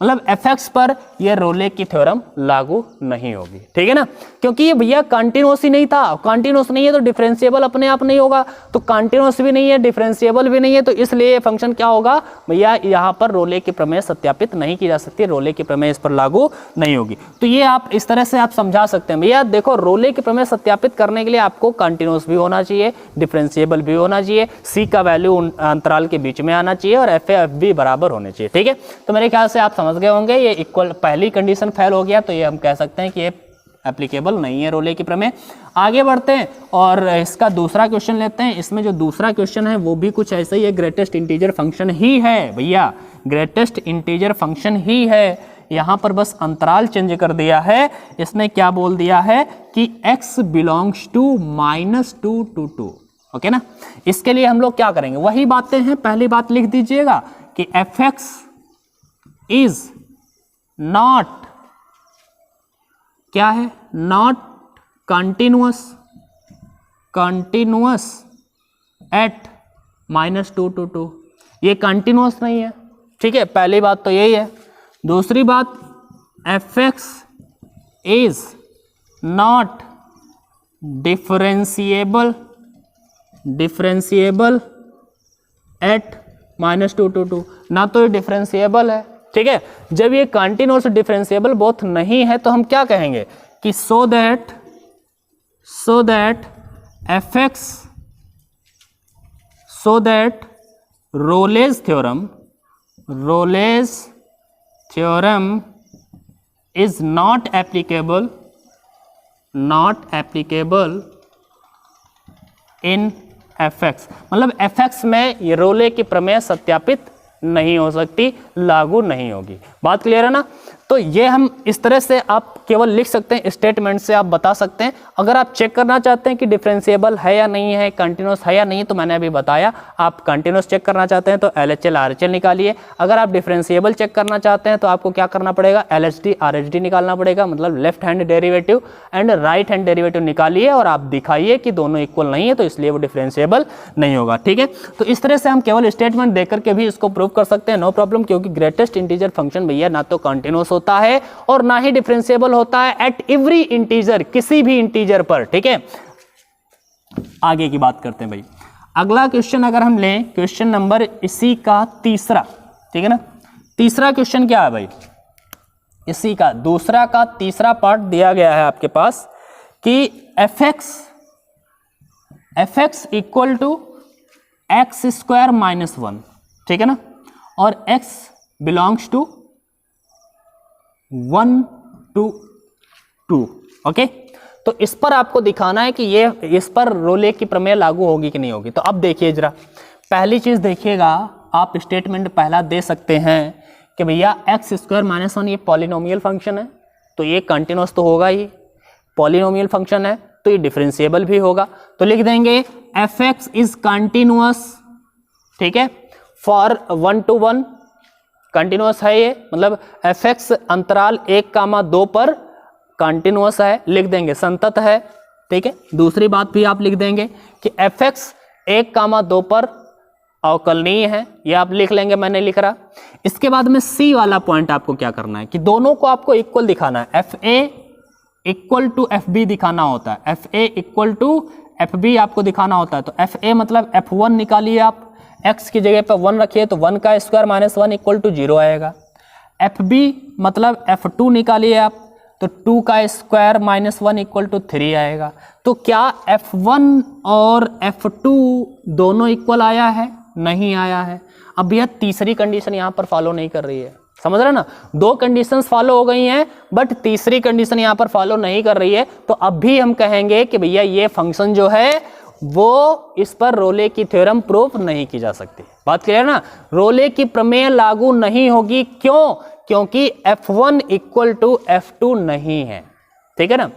मतलब f(x) पर ये रोले की थ्योरम लागू नहीं होगी, ठीक है ना, क्योंकि ये भैया कंटिन्यूस ही नहीं था। कंटिन्यूस नहीं है तो डिफरेंशिएबल अपने आप नहीं होगा, तो कंटिन्यूस भी नहीं है, डिफरेंशिएबल भी नहीं है, तो इसलिए ये फंक्शन क्या होगा भैया, यहाँ पर रोले की प्रमेय सत्यापित नहीं की जा सकती, रोले की प्रमेय इस पर लागू नहीं होगी। तो ये आप इस तरह से आप समझा सकते हैं भैया। देखो, रोले की प्रमेय सत्यापित करने के लिए आपको कंटिन्यूस भी होना चाहिए, डिफरेंशिएबल भी होना चाहिए, C का वैल्यू अंतराल के बीच में आना चाहिए और F भी बराबर होने चाहिए, ठीक है। तो मेरे ख्याल से आप समझ गए होंगे, ये इक्वल पहली कंडीशन फेल हो गया तो ये हम कह सकते हैं कि ये एप्लीकेबल नहीं है रोले की प्रमेय। आगे बढ़ते हैं और इसका दूसरा क्वेश्चन लेते हैं। इसमें जो दूसरा क्वेश्चन है वो भी कुछ ऐसा ही है, ग्रेटेस्ट इंटीजर फंक्शन ही है भैया, ग्रेटेस्ट इंटीजर फंक्शन ही है। यहाँ पर बस अंतराल चेंज कर दिया है, इसने क्या बोल दिया है कि x belongs to -2 to 2, okay ना। इसके लिए हम लोग क्या करेंगे, वही बातें हैं, पहली बात लिख दीजिएगा कि f(x) इज नॉट, क्या है, नॉट कंटिन्यूअस एट -2 to 2, ये कंटिन्यूअस नहीं है, ठीक है, पहली बात तो यही है। दूसरी बात, f(x) is not differentiable eight -2 to 2, ना तो ये डिफरेंशिएबल है, ठीक है। जब ये कंटिन्यूअस डिफरेंशिएबल बोथ नहीं है तो हम क्या कहेंगे कि so that f(x), so that Rolle's theorem is not applicable in f(x), मतलब f(x) में ये रोले की प्रमेय सत्यापित नहीं हो सकती, लागू नहीं होगी। बात क्लियर है ना। तो ये हम इस तरह से आप केवल लिख सकते हैं, स्टेटमेंट से आप बता सकते हैं। अगर आप चेक करना चाहते हैं कि डिफरेंशिएबल है या नहीं है, कंटिन्यूस है या नहीं, तो मैंने अभी बताया, आप कंटिन्यूस चेक करना चाहते हैं तो LHL RHL निकालिए। अगर आप डिफरेंशिएबल चेक करना चाहते हैं तो आपको क्या करना पड़ेगा, LHD RHD निकालना पड़ेगा, मतलब left hand derivative and right hand derivative निकालिए और आप दिखाइए कि दोनों इक्वल नहीं है, तो इसलिए वो डिफरेंशिएबल नहीं होगा, ठीक है। तो इस तरह से हम केवल स्टेटमेंट देकर के भी इसको प्रूव कर सकते हैं, नो प्रॉब्लम, क्योंकि ग्रेटेस्ट इंटीजर फंक्शन भैया ना तो कंटिन्यूस होता है और ना ही डिफरेंशिएबल होता है एट एवरी इंटीजर, किसी भी इंटीजर पर, ठीक है। आगे की बात करते हैं भाई। अगला क्वेश्चन अगर हम लें, क्वेश्चन नंबर इसी का तीसरा, ठीक है ना। तीसरा क्वेश्चन क्या है भाई, इसी का दूसरा का तीसरा पार्ट दिया गया है आपके पास कि f(x) इक्वल टू x² - 1, ठीक है ना, और x belongs to 1 to 2, okay. तो इस पर आपको दिखाना है कि ये इस पर रोले की प्रमेय लागू होगी कि नहीं होगी। तो अब देखिए जरा, पहली चीज देखिएगा, आप स्टेटमेंट पहला दे सकते हैं कि भैया एक्स स्क्वायर माइनस 1 ये पॉलिनोमियल फंक्शन है, तो ये कंटिन्यूस तो होगा ही, पॉलिनोमियल फंक्शन है तो ये डिफरेंशिएबल भी होगा। तो लिख देंगे एफ एक्स इज कंटिन्यूअस, ठीक है, फॉर 1 to 1 कंटिन्यूअस है ये, मतलब एफ एक्स अंतराल 1, 2 पर कंटिन्यूअस है, लिख देंगे संतत है, ठीक है। दूसरी बात भी आप लिख देंगे कि एफ एक्स 1, 2 पर अवकलनीय है, ये आप लिख लेंगे, मैंने लिख रहा। इसके बाद में सी वाला पॉइंट आपको क्या करना है कि दोनों को आपको इक्वल दिखाना है, F A equal to F B दिखाना होता है, F A equal to F B आपको दिखाना होता है। तो एफ ए मतलब F1 निकालिए आप, x की जगह पर 1 रखिए तो 1 का स्क्वायर माइनस 1 इक्वल टू 0 आएगा। एफ बी मतलब F2 निकालिए आप, तो 2 का स्क्वायर माइनस 1 इक्वल टू 3 आएगा। तो क्या F1 और F2 दोनों इक्वल आया है? नहीं आया है। अब यह तीसरी कंडीशन यहाँ पर फॉलो नहीं कर रही है, समझ रहे ना, 2 कंडीशंस फॉलो हो गई हैं बट तीसरी कंडीशन यहाँ पर फॉलो नहीं कर रही है। तो अब भी हम कहेंगे कि भैया ये फंक्शन जो है वो इस पर रोले की थ्योरम प्रूफ नहीं की जा सकती। बात क्लियर ना, रोले की प्रमेय लागू नहीं होगी। क्यों? क्योंकि F1 इक्वल टू F2 नहीं है, ठीक है ना।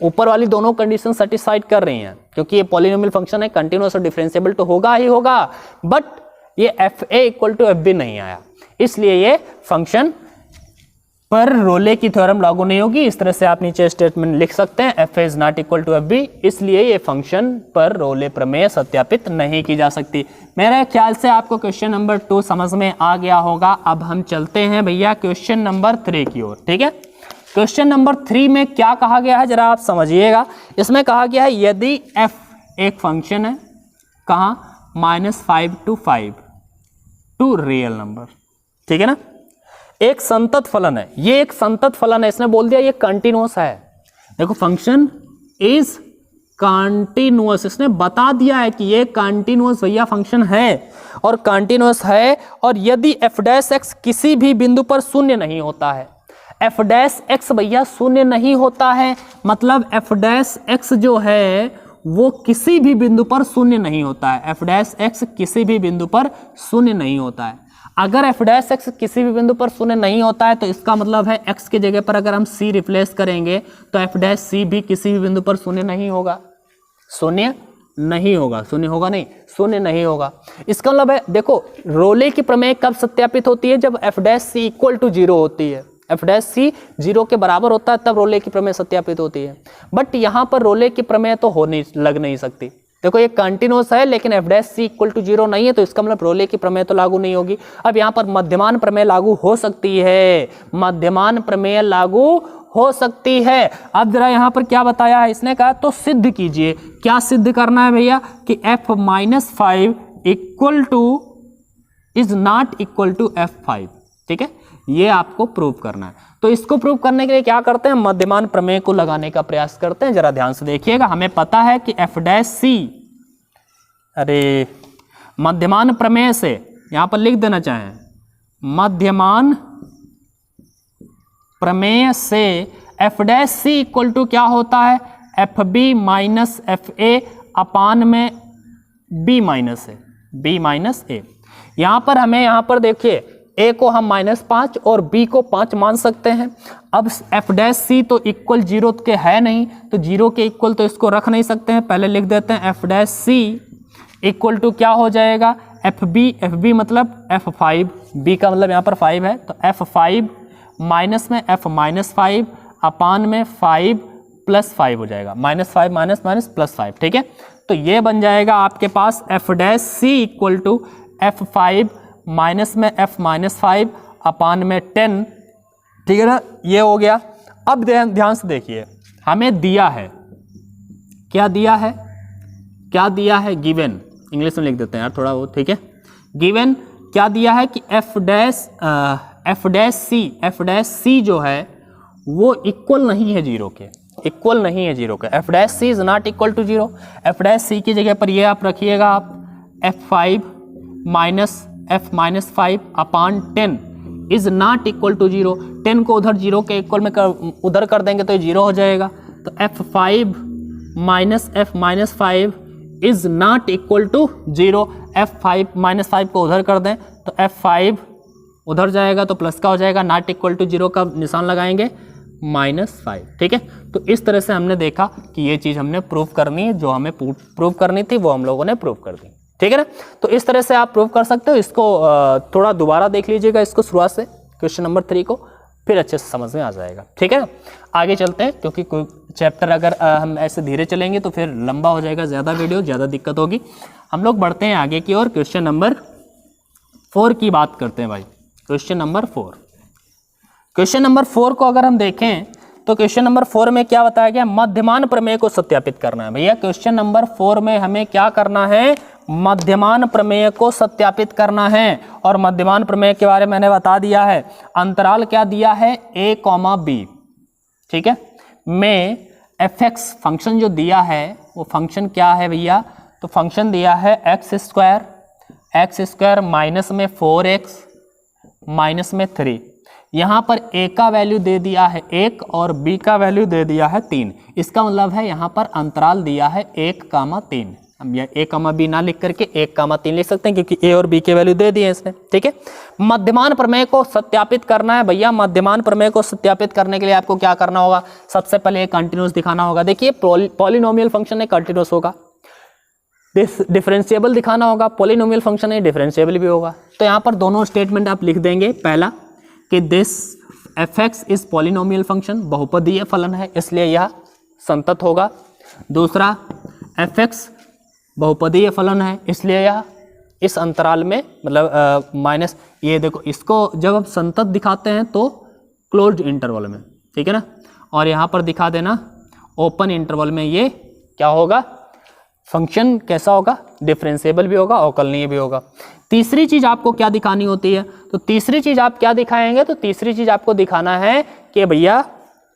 ऊपर वाली दोनों कंडीशन सेटिस्फाइड कर रही हैं क्योंकि ये पॉलिनोमियल फंक्शन है, कंटिन्यूअस और डिफरेंशिएबल तो होगा ही होगा, बट ये F A equal to F B नहीं आया, इसलिए ये फंक्शन पर रोले की थ्योरम लागू नहीं होगी। इस तरह से आप नीचे स्टेटमेंट लिख सकते हैं, F A is not equal to F B, इसलिए ये फंक्शन पर रोले प्रमेय सत्यापित नहीं की जा सकती। मेरे ख्याल से आपको क्वेश्चन नंबर 2 समझ में आ गया होगा। अब हम चलते हैं भैया क्वेश्चन नंबर 3 की ओर, ठीक है। क्वेश्चन नंबर 3 में क्या कहा गया है जरा आप समझिएगा। इसमें कहा गया है यदि f एक फंक्शन है, कहाँ, -5 to 5 टू रियल नंबर, ठीक है ना, एक संतत फलन है, ये एक संतत फलन है, इसने बोल दिया ये कंटिन्यूअस है। देखो फंक्शन इज कंटिन्यूअस, इसने बता दिया है कि ये कंटिन्यूअस भैया फंक्शन है और कंटिन्यूअस है, और यदि f डैश x किसी भी बिंदु पर शून्य नहीं होता है, f डैश x भैया शून्य नहीं होता है, मतलब f डैश x जो है वो किसी भी बिंदु पर शून्य नहीं होता है, f डैश x किसी भी बिंदु पर शून्य नहीं होता है। अगर f डैश x किसी भी बिंदु पर शून्य नहीं होता है तो इसका मतलब है x की जगह पर अगर हम c रिप्लेस करेंगे तो f डैश c भी किसी भी बिंदु पर शून्य नहीं होगा, शून्य नहीं होगा, शून्य होगा नहीं, शून्य नहीं होगा। इसका मतलब है देखो रोले की प्रमेय कब सत्यापित होती है, जब f dash c equal to 0 होती है, f डैश c 0 के बराबर होता है तब रोले की प्रमेय सत्यापित होती है। बट यहाँ पर रोले की प्रमेय तो लग नहीं सकती। देखो ये कंटिन्यूअस है लेकिन f dash c equal to 0 नहीं है, तो इसका मतलब रोले की प्रमेय तो लागू नहीं होगी। अब यहाँ पर मध्यमान प्रमेय लागू हो सकती है, मध्यमान प्रमेय लागू हो सकती है। अब जरा यहाँ पर क्या बताया है, इसने कहा तो सिद्ध कीजिए। क्या सिद्ध करना है भैया कि f-5 equal to is not equal to f5, ठीक है, ये आपको प्रूव करना है। तो इसको प्रूव करने के लिए क्या करते हैं, मध्यमान प्रमेय को लगाने का प्रयास करते हैं। जरा ध्यान से देखिएगा, हमें पता है कि f डैश c, अरे मध्यमान प्रमेय से यहां पर लिख देना चाहें, मध्यमान प्रमेय से f dash c equal to क्या होता है, F B minus F A upon में b minus A, b minus A. यहां पर हमें यहां पर देखिए a को हम -5 और b को 5 मान सकते हैं। अब f डैश c तो इक्वल 0 के है नहीं, तो 0 के इक्वल तो इसको रख नहीं सकते हैं, पहले लिख देते हैं f dash c equal to क्या हो जाएगा, एफ बी मतलब f5, b का मतलब यहाँ पर 5 है, तो f5 माइनस में f माइनस 5 अपान में 5 प्लस 5 हो जाएगा, -5 माइनस माइनस प्लस 5, ठीक है। तो ये बन जाएगा आपके पास f dash c equal to f5 minus में f माइनस 5 अपान में 10, ठीक है ना, ये हो गया। अब ध्यान से देखिए, हमें दिया है, क्या दिया है, क्या दिया है, गिवन, इंग्लिश में लिख देते हैं यार थोड़ा वो, ठीक है। गिवन क्या दिया है कि f डैश c जो है वो इक्वल नहीं है 0 के, इक्वल नहीं है 0 के, f dash c is not equal to 0। f dash c की जगह पर ये आप रखिएगा, आप f5 minus f minus 5 upon 10 is not equal to 0। 10 को उधर 0 के इक्वल में उधर कर देंगे तो 0 हो जाएगा, तो f5 minus f minus 5 is not equal to 0। f5 माइनस 5 को उधर कर दें तो f5 उधर जाएगा तो प्लस का हो जाएगा, नॉट इक्वल टू 0 का निशान लगाएंगे -5। ठीक है, तो इस तरह से हमने देखा कि ये चीज़ हमने प्रूव करनी है, जो हमें प्रूव करनी थी वो हम लोगों ने प्रूव कर दी। ठीक है ना, तो इस तरह से आप प्रूव कर सकते हो। इसको थोड़ा दोबारा देख लीजिएगा, इसको शुरुआत से क्वेश्चन नंबर 3 को, फिर अच्छे से समझ में आ जाएगा। ठीक है ना, आगे चलते हैं, क्योंकि कोई चैप्टर अगर हम ऐसे धीरे चलेंगे तो फिर लंबा हो जाएगा, ज़्यादा वीडियो, ज़्यादा दिक्कत होगी। हम लोग बढ़ते हैं आगे की ओर, क्वेश्चन नंबर 4 की बात करते हैं भाई। क्वेश्चन नंबर 4, क्वेश्चन नंबर 4 को अगर हम देखें तो क्वेश्चन नंबर 4 में क्या बताया गया, मध्यमान प्रमेय को सत्यापित करना है। भैया क्वेश्चन नंबर 4 में हमें क्या करना है, मध्यमान प्रमेय को सत्यापित करना है। और मध्यमान प्रमेय के बारे में मैंने बता दिया है, अंतराल क्या दिया है, a, b। ठीक है, में fx फंक्शन जो दिया है वो फंक्शन क्या है भैया, तो फंक्शन दिया है x स्क्वायर माइनस में 4x माइनस में 3। यहाँ पर a का वैल्यू दे दिया है 1 और b का वैल्यू दे दिया है 3। इसका मतलब है यहाँ पर अंतराल दिया है 1,3। हम यह a, b ना लिख करके 1,3 लिख सकते हैं, क्योंकि a और b के वैल्यू दे दिए इसने। ठीक है, मध्यमान प्रमेय को सत्यापित करना है भैया। मध्यमान प्रमेय को सत्यापित करने के लिए आपको क्या करना होगा, सबसे पहले कंटिन्यूस दिखाना होगा। देखिए पॉलिनोमियल फंक्शन है, कंटिन्यूस होगा। डिफरेंशिएबल दिखाना होगा, पॉलिनोमियल फंक्शन है, डिफरेंशिएबल भी होगा। तो यहाँ पर दोनों स्टेटमेंट आप लिख देंगे। पहला कि this fx is polynomial function, बहुपदीय फलन है, इसलिए यह संतत होगा। दूसरा, fx बहुपदीय फलन है, इसलिए यह इस अंतराल में, मतलब माइनस, ये देखो, इसको जब हम संतत दिखाते हैं तो क्लोज्ड इंटरवल में, ठीक है ना, और यहाँ पर दिखा देना ओपन इंटरवल में। ये क्या होगा, फंक्शन कैसा होगा, डिफरेंशिएबल भी होगा, अवकलनीय भी होगा। तीसरी चीज आपको क्या दिखानी होती है, तो तीसरी चीज आप क्या दिखाएंगे, तो तीसरी चीज आपको दिखाना है कि भैया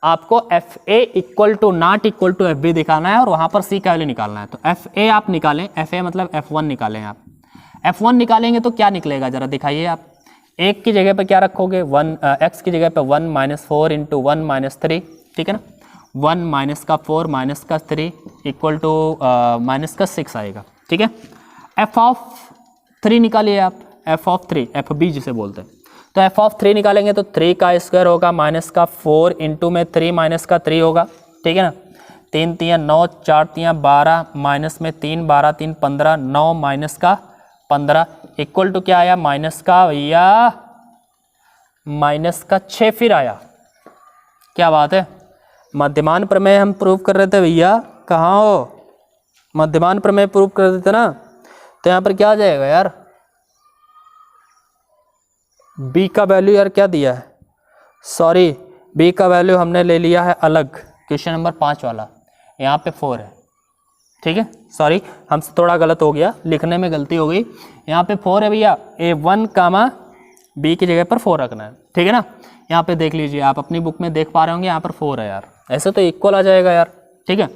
आपको fa equal to not equal to fb दिखाना है, और वहां पर c का वैल्यू निकालना है। तो fa आप निकालें, fa मतलब f1 निकालें। आप f1 निकालेंगे तो क्या निकलेगा, जरा दिखाइए आप। 1 की जगह पर क्या रखोगे, 1, x की जगह पर 1 माइनस 4 इंटू 1 माइनस 3। ठीक है ना, 1 माइनस का 4 माइनस का 3 इक्वल टू माइनस का 6 आएगा। ठीक है, f ऑफ 3 निकालिए आप, f ऑफ 3, fb जिसे बोलते हैं। तो f ऑफ 3 निकालेंगे तो 3 का स्क्वायर होगा माइनस का 4 इंटू में 3 माइनस का 3 होगा। ठीक है ना, 3 3 9, 4 3 12 माइनस में 3 12 3 15, 9 माइनस का 15 इक्वल टू क्या आया, माइनस का भैया माइनस का 6 फिर आया। क्या बात है, मध्यमान प्रमेय हम प्रूव कर रहे थे भैया, कहाँ हो, मध्यमान प्रमेय प्रूव कर रहे थे ना, तो यहाँ पर क्या आ जाएगा यार, b का वैल्यू यार क्या दिया है, सॉरी b का वैल्यू हमने ले लिया है अलग, क्वेश्चन नंबर 5 वाला, यहाँ पे 4 है। ठीक है, सॉरी हमसे थोड़ा गलत हो गया, लिखने में गलती हो गई। यहाँ पे 4 है भैया, a1 कामा b की जगह पर 4 रखना है। ठीक है ना, यहाँ पे देख लीजिए, आप अपनी बुक में देख पा रहे होंगे, यहाँ पर 4 है यार, ऐसे तो इक्वल आ जाएगा यार। ठीक है,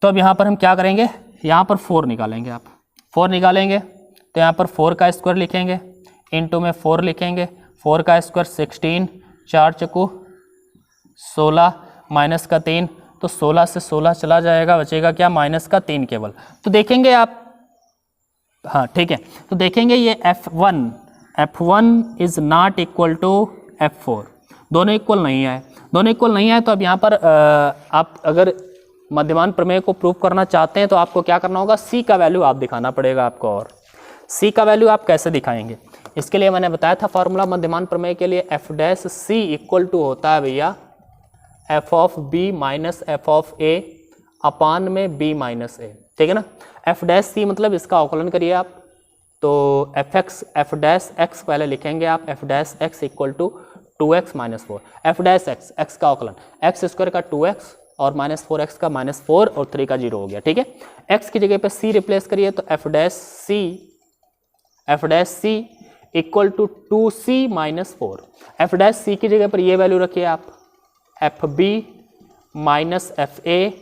तो अब यहाँ पर हम क्या करेंगे, यहाँ पर 4 निकालेंगे। आप 4 निकालेंगे तो यहाँ पर 4 का स्क्वायर लिखेंगे, इंटू में 4 लिखेंगे, 4 का स्क्वायर 16, 4 चकू 16 माइनस का 3, तो 16 से 16 चला जाएगा, बचेगा क्या, माइनस का 3 केवल। तो देखेंगे आप, हाँ ठीक है, तो देखेंगे ये f1 is not equal to f4, दोनों इक्वल नहीं है। दोनों इक्वल नहीं है तो अब यहाँ पर आप अगर मध्यमान प्रमेय को प्रूव करना चाहते हैं तो आपको क्या करना होगा, c का वैल्यू आप दिखाना पड़ेगा आपको। और c का वैल्यू आप कैसे दिखाएंगे, इसके लिए मैंने बताया था फॉर्मूला मध्यमान प्रमेय के लिए, f dash c equal to होता है भैया f of b minus f of a upon में b माइनस a। ठीक है ना, f डैश c मतलब इसका अवकलन करिए आप, तो f डैश x पहले लिखेंगे आप, f dash x equal to 2x minus 4, f dash x का अवकलन, x स्क्वायर का 2x और माइनस 4x का माइनस 4 और 3 का 0 हो गया। ठीक है, x की जगह पे c रिप्लेस करिए तो f dash c equal to 2c minus 4। f dash c की जगह पर ये वैल्यू रखिए आप, fb माइनस fa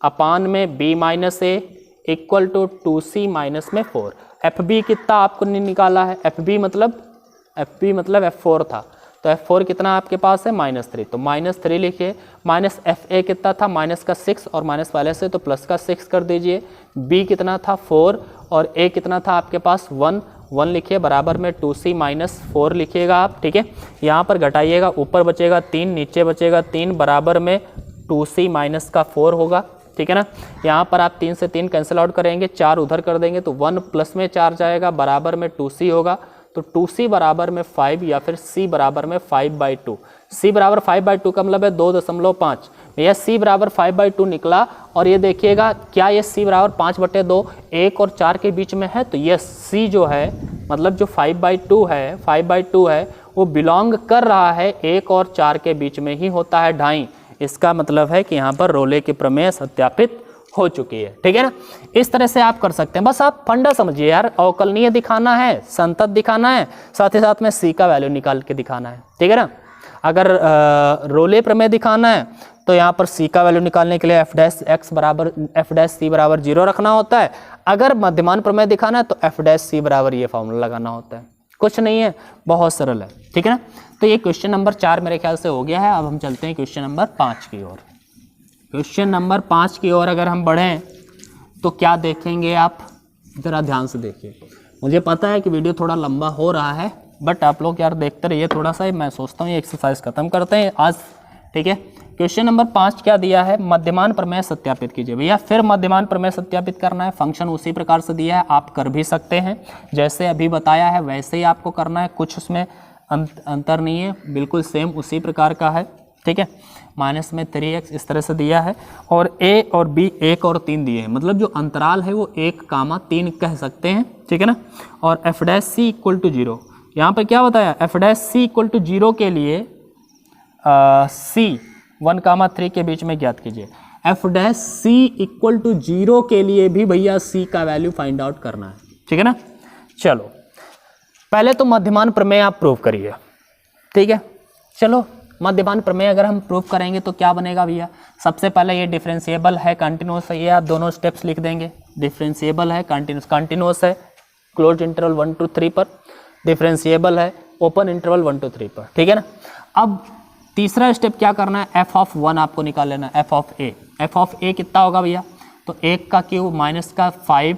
अपान में b minus a equal to 2c minus में 4। fb कितना आपको नहीं निकाला है, fb मतलब f4 था, तो F4 कितना आपके पास है -3, तो -3 लिखिए। माइनस FA कितना था, माइनस का 6 और माइनस पहले से तो प्लस का 6 कर दीजिए। B कितना था 4 और A कितना था आपके पास 1 लिखिए, बराबर में 2C माइनस 4 लिखिएगा आप, ठीक है। यहाँ पर घटाइएगा, ऊपर बचेगा 3, नीचे बचेगा 3, बराबर में 2C माइनस का 4 होगा, ठीक है ना। यहाँ पर आप 3 से 3 कैंसिल आउट करेंगे, 4 उधर कर देंगे तो 1 प्लस में 4 जाएगा, बराबर में 2C होगा। तो 2C बराबर में 5 या फिर C बराबर में 5/2। C बराबर 5/2 का मतलब है 2.5। यह C बराबर 5/2 निकला। और ये देखिएगा क्या ये C बराबर 5/2 1 और 4 के बीच में है, तो ये C जो है मतलब जो 5/2 है वो बिलोंग कर रहा है 1 और 4 के बीच में ही होता है, ढाई। इसका मतलब है कि यहाँ पर रोले की प्रमेय सत्यापित हो चुकी है, ठीक है ना। इस तरह से आप कर सकते हैं। बस आप फंडा समझिए यार, अवकलनीय दिखाना है, संतत दिखाना है, साथ ही साथ में C का वैल्यू निकाल के दिखाना है, ठीक है ना। अगर रोले प्रमेय दिखाना है तो यहाँ पर C का वैल्यू निकालने के लिए f'(c) बराबर 0 रखना होता है। अगर मध्यमान प्रमेय दिखाना है तो f'(c) बराबर ये फॉर्मूला लगाना होता है। कुछ नहीं है, बहुत सरल है, ठीक है ना। तो ये क्वेश्चन नंबर 4 मेरे ख्याल से हो गया है। अब हम चलते हैं क्वेश्चन नंबर 5 की ओर। क्वेश्चन नंबर 5 की ओर अगर हम बढ़ें तो क्या देखेंगे आप, ज़रा ध्यान से देखिए। मुझे पता है कि वीडियो थोड़ा लंबा हो रहा है, बट आप लोग यार देखते रहिए थोड़ा सा। मैं सोचता हूँ ये एक्सरसाइज खत्म करते हैं आज, ठीक है। क्वेश्चन नंबर 5 क्या दिया है, मध्यमान प्रमेय सत्यापित कीजिए। भैया फिर मध्यमान प्रमेय सत्यापित करना है, फंक्शन उसी प्रकार से दिया है, आप कर भी सकते हैं जैसे अभी बताया है वैसे ही आपको करना है, कुछ उसमें अंतर नहीं है, बिल्कुल सेम उसी प्रकार का है, ठीक है। माइनस में 3x इस तरह से दिया है और a और b 1 और 3 दिए हैं, मतलब जो अंतराल है वो 1,3 कह सकते हैं, ठीक है ना। और f'(c) = 0, यहाँ पर क्या बताया, f'(c) = 0 के लिए c 1,3 के बीच में ज्ञात कीजिए। f'(c) = 0 के लिए भी भैया c का वैल्यू फाइंड आउट करना है, ठीक है ना। चलो पहले तो मध्यमान प्रमेय आप प्रूव करिए, ठीक है। चलो मध्यमान प्रमेय अगर हम प्रूव करेंगे तो क्या बनेगा भैया, सबसे पहले ये डिफरेंशिएबल है, कंटिन्यूस है, ये आप दोनों स्टेप्स लिख देंगे। डिफरेंशिएबल है, कंटिन्यूस है क्लोज इंटरवल 1 to 3 पर, डिफरेंशिएबल है ओपन इंटरवल 1 to 3 पर, ठीक है ना। अब तीसरा स्टेप क्या करना है, f(1) आपको निकाल लेना है, f(a) कितना होगा भैया, तो 1 का क्यूब माइनस का 5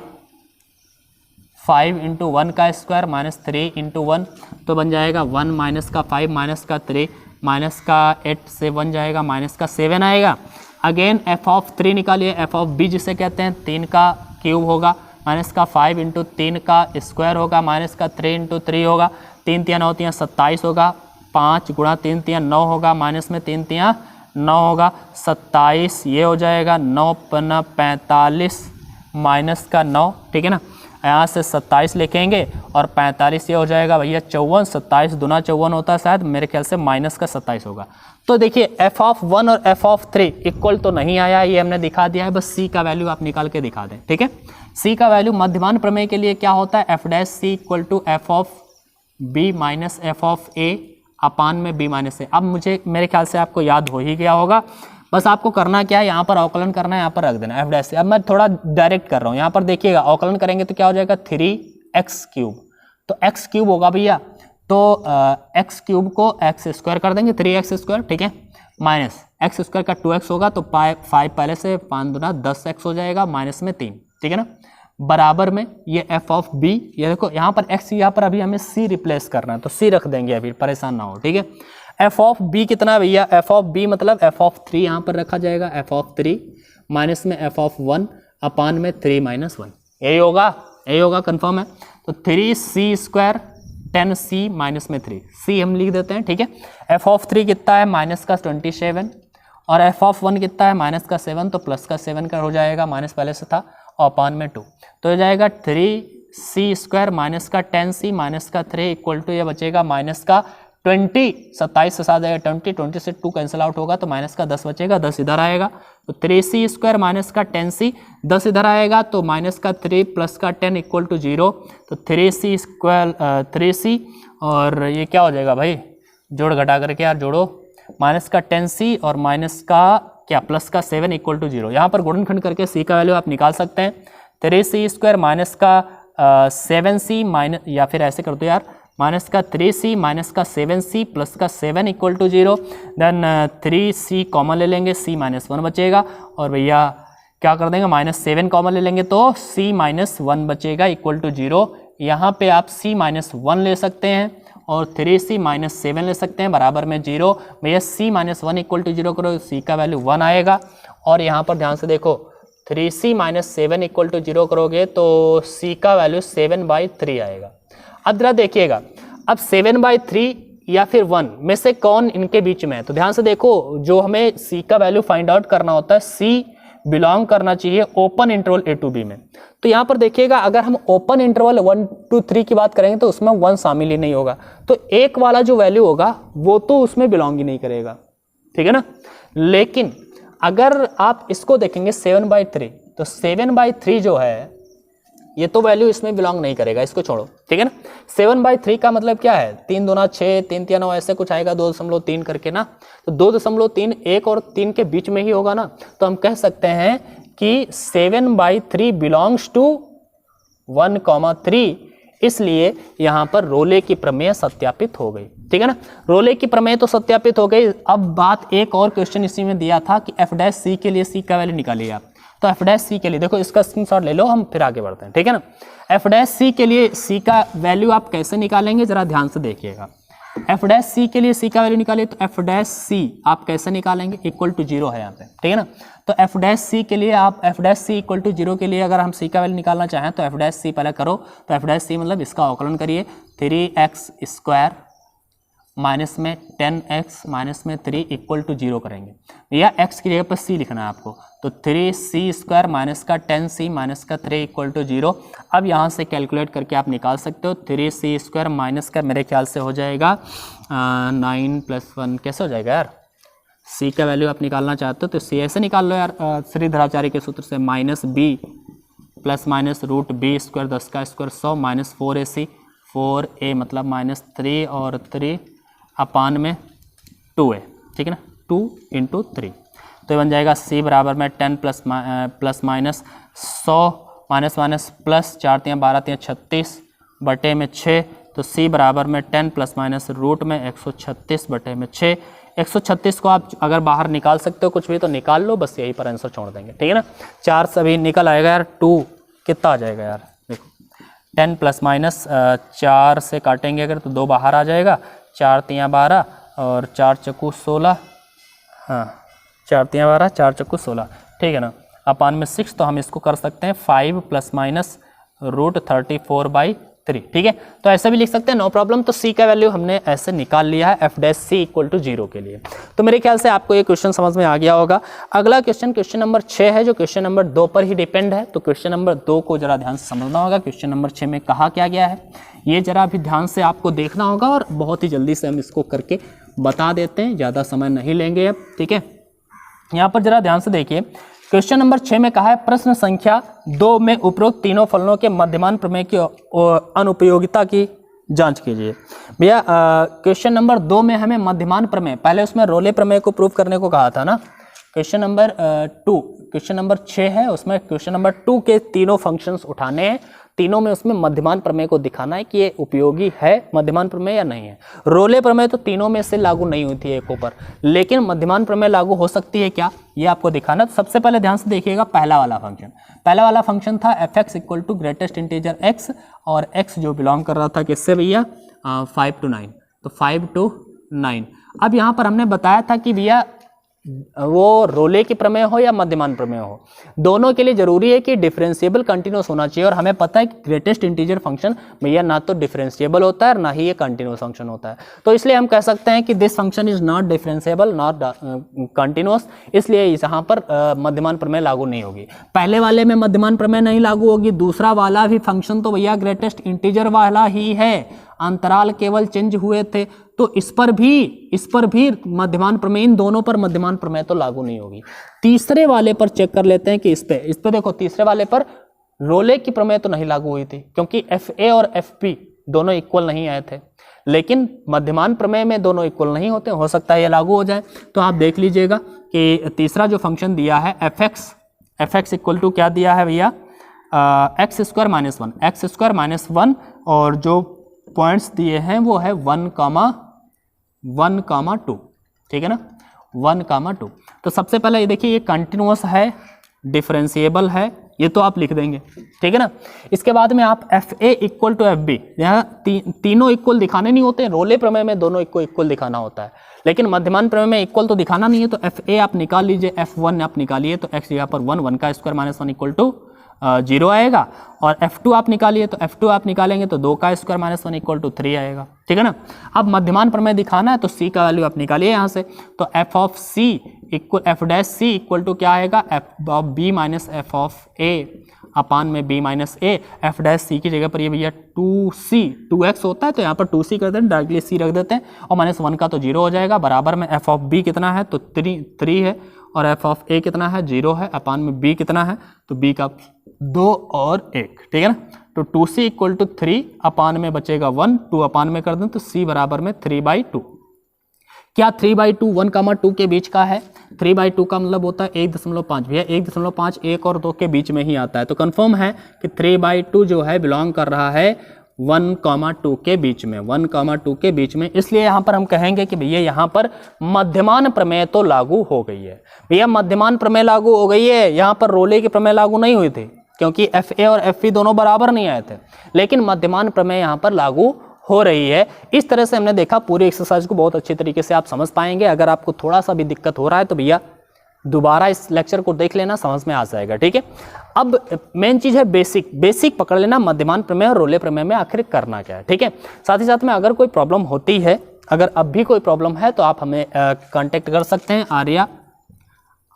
× 1 का स्क्वायर माइनस 3 × 1, तो बन जाएगा 1 माइनस का 5 माइनस का 3 माइनस का 8 से 1 जाएगा, माइनस का 7 आएगा। अगेन f(3) निकालिए, f(b) जिसे कहते हैं 3 का क्यूब होगा, माइनस का 5 × 3 का स्क्वायर होगा, माइनस का 3 × 3 होगा, 3 × 9 = 27 होगा, 5 × 3 = 9 होगा, माइनस में 3 × 9 होगा, 27 ये हो जाएगा, 9 × 5 = 45 माइनस का 9, ठीक है ना। यहाँ से 27 लिखेंगे और 45 ये हो जाएगा भैया 54, 27 दूना 54 होता है शायद, मेरे ख्याल से माइनस का 27 होगा। तो देखिए f(1) और f(3) इक्वल तो नहीं आया, ये हमने दिखा दिया है, बस c का वैल्यू आप निकाल के दिखा दें, ठीक है। c का वैल्यू मध्यमान प्रमेय के लिए क्या होता है, f'(c) = f(b) माइनस f(a) अपान में b माइनस a। अब मेरे ख्याल से आपको याद हो ही गया होगा, बस आपको करना क्या है, यहाँ पर अवकलन करना है, यहाँ पर रख देना f'। अब मैं थोड़ा डायरेक्ट कर रहा हूँ, यहाँ पर देखिएगा अवकलन करेंगे तो क्या हो जाएगा 3x3, तो x³ होगा भैया, तो x³ को x² कर देंगे 3x², ठीक है, माइनस x² का 2x होगा, तो 5 पहले से 5 दूना 10x हो जाएगा, माइनस में 3, ठीक है ना, बराबर में ये f(b), ये देखो यहाँ पर x, यहाँ पर अभी हमें c रिप्लेस करना है तो c रख देंगे, अभी परेशान ना हो, ठीक है। f(b) कितना भैया, f(b) मतलब f(3) यहाँ पर रखा जाएगा, f(3) माइनस में f(1) अपान में 3 - 1, यही होगा, कंफर्म है। तो 3c² 10c माइनस में 3, c हम लिख देते हैं, ठीक है। f(3) कितना है, माइनस का 27 और f(1) कितना है, माइनस का 7, तो प्लस का 7 का हो जाएगा, माइनस पहले से था, और अपान में 2, तो हो जाएगा 3c² माइनस का 10c माइनस का 3 = ये बचेगा माइनस का 20, 27 से 7 आएगा 20, 20 से 2 कैंसिल आउट होगा तो माइनस का 10 बचेगा, 10 इधर आएगा, तो 3c² माइनस का 10c, 10 इधर आएगा तो माइनस का 3 प्लस का 10 = 0, तो 3c और ये क्या हो जाएगा भाई, जोड़ घटा करके यार जोड़ो, माइनस का 10c और माइनस का क्या प्लस का 7 = 0। यहाँ पर गुणनखंड करके c का वैल्यू आप निकाल सकते हैं, 3c² माइनस का 7c माइनस, या फिर ऐसे कर दो यार, माइनस का 3c माइनस का 7c प्लस का 7 equal to 0, then 3c common ले लेंगे, c माइनस 1 बचेगा, और भैया क्या कर देंगे माइनस 7 कॉमन ले लेंगे तो c माइनस 1 बचेगा इक्वल टू 0। यहाँ पे आप c माइनस 1 ले सकते हैं और 3c माइनस 7 ले सकते हैं बराबर में 0। भैया c माइनस 1 इक्वल टू 0 करो, c का वैल्यू 1 आएगा, और यहाँ पर ध्यान से देखो 3c माइनस 7 इक्वल टू 0 करोगे तो c का वैल्यू 7/3 आएगा। अब जरा देखिएगा, अब 7/3 या फिर 1 में से कौन इनके बीच में है, तो ध्यान से देखो जो हमें c का वैल्यू फाइंड आउट करना होता है, c बिलोंग करना चाहिए open interval a to b में। तो यहाँ पर देखिएगा अगर हम ओपन इंटरवल 1 to 3 की बात करेंगे तो उसमें 1 शामिल ही नहीं होगा, तो एक वाला जो वैल्यू होगा वो तो उसमें बिलोंग ही नहीं करेगा, ठीक है ना। लेकिन अगर आप इसको देखेंगे 7/3, तो 7/3 जो है ये तो वैल्यू इसमें बिलोंग नहीं करेगा, इसको छोड़ो, ठीक है ना। 7/3 का मतलब क्या है, 3 दूना 6, 3 तिया 9 ऐसे कुछ आएगा, 2.3 करके ना, तो 2.3 1 और 3 के बीच में ही होगा ना, तो हम कह सकते हैं कि 7/3 बिलोंग्स टू 1,3, इसलिए यहाँ पर रोले की प्रमेय सत्यापित हो गई, ठीक है ना। रोले की प्रमेय तो सत्यापित हो गई। अब बात एक और क्वेश्चन इसी में दिया था कि f' के लिए c का वैल्यू निकालिए आप, तो f' के लिए देखो इसका स्क्रीनशॉट ले लो, हम फिर आगे बढ़ते हैं, ठीक है ना। f' के लिए c का वैल्यू आप कैसे निकालेंगे जरा ध्यान से देखिएगा। f' के लिए c का वैल्यू निकालिए तो f' आप कैसे निकालेंगे, इक्वल टू 0 है यहाँ पे, ठीक है ना। तो f' के लिए आप f' इक्वल टू 0 के लिए अगर हम c का वैल्यू निकालना चाहें तो f' पहले करो, तो f' मतलब इसका अवकलन करिए, 3x² माइनस में 10x माइनस में 3 इक्वल टू 0 करेंगे, या x की जगह पर c लिखना है आपको, तो 3c² माइनस का 10c माइनस का 3 इक्वल टू 0। अब यहाँ से कैलकुलेट करके आप निकाल सकते हो, 3c² माइनस का मेरे ख्याल से हो जाएगा 9 + 1, कैसे हो जाएगा यार, c का वैल्यू आप निकालना चाहते हो तो c ऐसे निकाल लो यार, श्रीधराचार्य के सूत्र से, -b प्लस माइनस √b² 10 का स्क्वायर 100 माइनस 4ac, 4a मतलब -3 और 3 अपान में 2a, ठीक है ना, 2 × 3, तो ये बन जाएगा c बराबर में 10 plus minus 100 minus minus plus 4 × 12 × 36 बटे में 6, तो c बराबर में 10 प्लस माइनस रूट में 136 बटे में 6। 136 को आप अगर बाहर निकाल सकते हो कुछ भी तो निकाल लो, बस यही पर आंसर छोड़ देंगे, ठीक है ना। 4 सभी निकल आएगा यार, 2 कितना आ जाएगा यार, देखो 10 प्लस माइनस 4 से काटेंगे अगर तो 2 बाहर आ जाएगा, 4 × 12 और 4 × 16, हाँ 4 × 12 4 × 16, ठीक है ना, अपान में 6, तो हम इसको कर सकते हैं 5 प्लस माइनस √34/3, ठीक है, तो ऐसा भी लिख सकते हैं, नो प्रॉब्लम। तो c का वैल्यू हमने ऐसे निकाल लिया है f' इक्वल टू 0 के लिए। तो मेरे ख्याल से आपको ये क्वेश्चन समझ में आ गया होगा। अगला क्वेश्चन नंबर 6 है जो क्वेश्चन नंबर 2 पर ही डिपेंड है, तो क्वेश्चन नंबर 2 को जरा ध्यान से समझना होगा। क्वेश्चन नंबर 6 में कहा क्या गया है ये जरा भी ध्यान से आपको देखना होगा, और बहुत ही जल्दी से हम इसको करके बता देते हैं, ज़्यादा समय नहीं लेंगे अब, ठीक है। यहाँ पर जरा ध्यान से देखिए, क्वेश्चन नंबर 6 में कहा है प्रश्न संख्या 2 में उपरोक्त तीनों फलनों के मध्यमान प्रमेय की अनुपयोगिता की जांच कीजिए। भैया क्वेश्चन नंबर 2 में हमें मध्यमान प्रमेय, पहले उसमें रोले प्रमेय को प्रूव करने को कहा था ना। क्वेश्चन नंबर 2, क्वेश्चन नंबर 6 है, उसमें क्वेश्चन नंबर 2 के तीनों फंक्शंस उठाने हैं, तीनों में उसमें मध्यमान प्रमेय को दिखाना है कि ये उपयोगी है मध्यमान प्रमेय या नहीं है। रोले प्रमेय तो तीनों में से लागू नहीं हुई थी एक ऊपर, लेकिन मध्यमान प्रमेय लागू हो सकती है क्या, ये आपको दिखाना। तो सबसे पहले ध्यान से देखिएगा पहला वाला फंक्शन था f(x) equal to greatest integer x, और x जो बिलोंग कर रहा था किससे भैया, 5 to 9, तो 5 to 9। अब यहाँ पर हमने बताया था कि भैया वो रोले की प्रमेय हो या मध्यमान प्रमेय हो, दोनों के लिए जरूरी है कि डिफरेंशिएबल कंटिन्यूस होना चाहिए, और हमें पता है कि ग्रेटेस्ट इंटीजर फंक्शन भैया ना तो डिफरेंशिएबल होता है ना ही ये कंटिन्यूस फंक्शन होता है, तो इसलिए हम कह सकते हैं कि this function is not differentiable not continuous, इसलिए यहाँ पर मध्यमान प्रमेय लागू नहीं होगी। पहले वाले में मध्यमान प्रमेय नहीं लागू होगी, दूसरा वाला भी फंक्शन तो भैया ग्रेटेस्ट इंटीजर वाला ही है, अंतराल केवल चेंज हुए थे, तो इस पर भी मध्यमान प्रमेय, इन दोनों पर मध्यमान प्रमेय तो लागू नहीं होगी। तीसरे वाले पर चेक कर लेते हैं कि इस पे देखो, तीसरे वाले पर रोले की प्रमेय तो नहीं लागू हुई थी क्योंकि FA और FP दोनों इक्वल नहीं आए थे, लेकिन मध्यमान प्रमेय में दोनों इक्वल नहीं होते, हो सकता है ये लागू हो जाए। तो आप देख लीजिएगा कि तीसरा जो फंक्शन दिया है fx इक्वल टू क्या दिया है भैया, x² - 1, और जो पॉइंट्स दिए हैं वो है 1,2, ठीक है ना, 1,2। तो सबसे पहले ये देखिए, ये कंटिन्यूअस है, डिफरेंशिएबल है, ये तो आप लिख देंगे, ठीक है ना। इसके बाद में आप F A equal to F B, यहाँ तीनों इक्वल दिखाने नहीं होते, रोले प्रमेय में दोनों इक्वल दिखाना होता है, लेकिन मध्यमान प्रमेय में इक्वल तो दिखाना नहीं है। तो एफ ए आप निकाल लीजिए, एफ वन आप निकालिए, तो एक्स यहाँ पर 1 का स्क्वायर माइनस 1 इक्वल टू 0 आएगा। और F2 आप निकालिए, तो F2 आप निकालेंगे तो 2 का स्क्वायर माइनस 1 इक्वल टू 3 आएगा, ठीक है ना। अब मध्यमान प्रमेय दिखाना है तो C का वैल्यू आप निकालिए यहाँ से, तो F of C equal F dash C equal to क्या आएगा, F of B minus F of A upon में B minus A. F dash C की जगह पर ये भैया 2x होता है, तो यहाँ पर 2c कर देते हैं, डायरेक्टली c रख देते हैं, और -1 का तो 0 हो जाएगा, बराबर में एफ ऑफ बी कितना है, तो 3 है, और एफ ऑफ ए कितना है, 0 है, अपान में बी कितना है, तो बी का 2 और 1, ठीक है ना। तो 2c इक्वल टू 3 अपान में बचेगा 1, 2 अपान में कर दें तो c बराबर में 3/2। क्या 3/2 1,2 के बीच का है? 3/2 का मतलब होता है 1.5 भैया, 1.5 1 और 2 के बीच में ही आता है, तो कंफर्म है कि 3/2 जो है बिलोंग कर रहा है 1,2 के बीच में, 1,2 के बीच में। इसलिए यहाँ पर हम कहेंगे कि भैया यहाँ पर मध्यमान प्रमेय तो लागू हो गई है। भैया मध्यमान प्रमेय लागू हो गई है, यहाँ पर रोले की प्रमेय लागू नहीं हुई थी, क्योंकि एफ ए और एफ ई दोनों बराबर नहीं आए थे, लेकिन मध्यमान प्रमेय यहाँ पर लागू हो रही है। इस तरह से हमने देखा, पूरी एक्सरसाइज को बहुत अच्छी तरीके से आप समझ पाएंगे। अगर आपको थोड़ा सा भी दिक्कत हो रहा है तो भैया दोबारा इस लेक्चर को देख लेना, समझ में आ जाएगा, ठीक है। अब मेन चीज है बेसिक पकड़ लेना, मध्यमान प्रमेय और रोले प्रमेय में आखिर करना क्या है, ठीक है। साथ ही साथ में अगर कोई प्रॉब्लम होती है, अगर अब भी कोई प्रॉब्लम है तो आप हमें कांटेक्ट कर सकते हैं,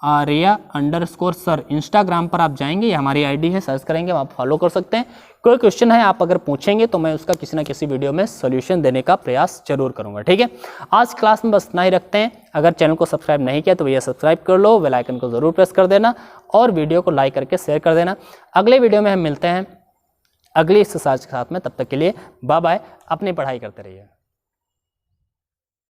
आर्या_सर इंस्टाग्राम पर आप जाएंगे, ये हमारी आईडी है, सर्च करेंगे, आप फॉलो कर सकते हैं। कोई क्वेश्चन है आप अगर पूछेंगे तो मैं उसका किसी ना किसी वीडियो में सोल्यूशन देने का प्रयास जरूर करूंगा, ठीक है। आज क्लास में बस इतना ही रखते हैं। अगर चैनल को सब्सक्राइब नहीं किया तो भैया सब्सक्राइब कर लो, बेल आइकन को जरूर प्रेस कर देना और वीडियो को लाइक करके शेयर कर देना। अगले वीडियो में हम मिलते हैं अगली एक्सरसाइज के साथ में, तब तक के लिए बाय बाय, अपनी पढ़ाई करते रहिए।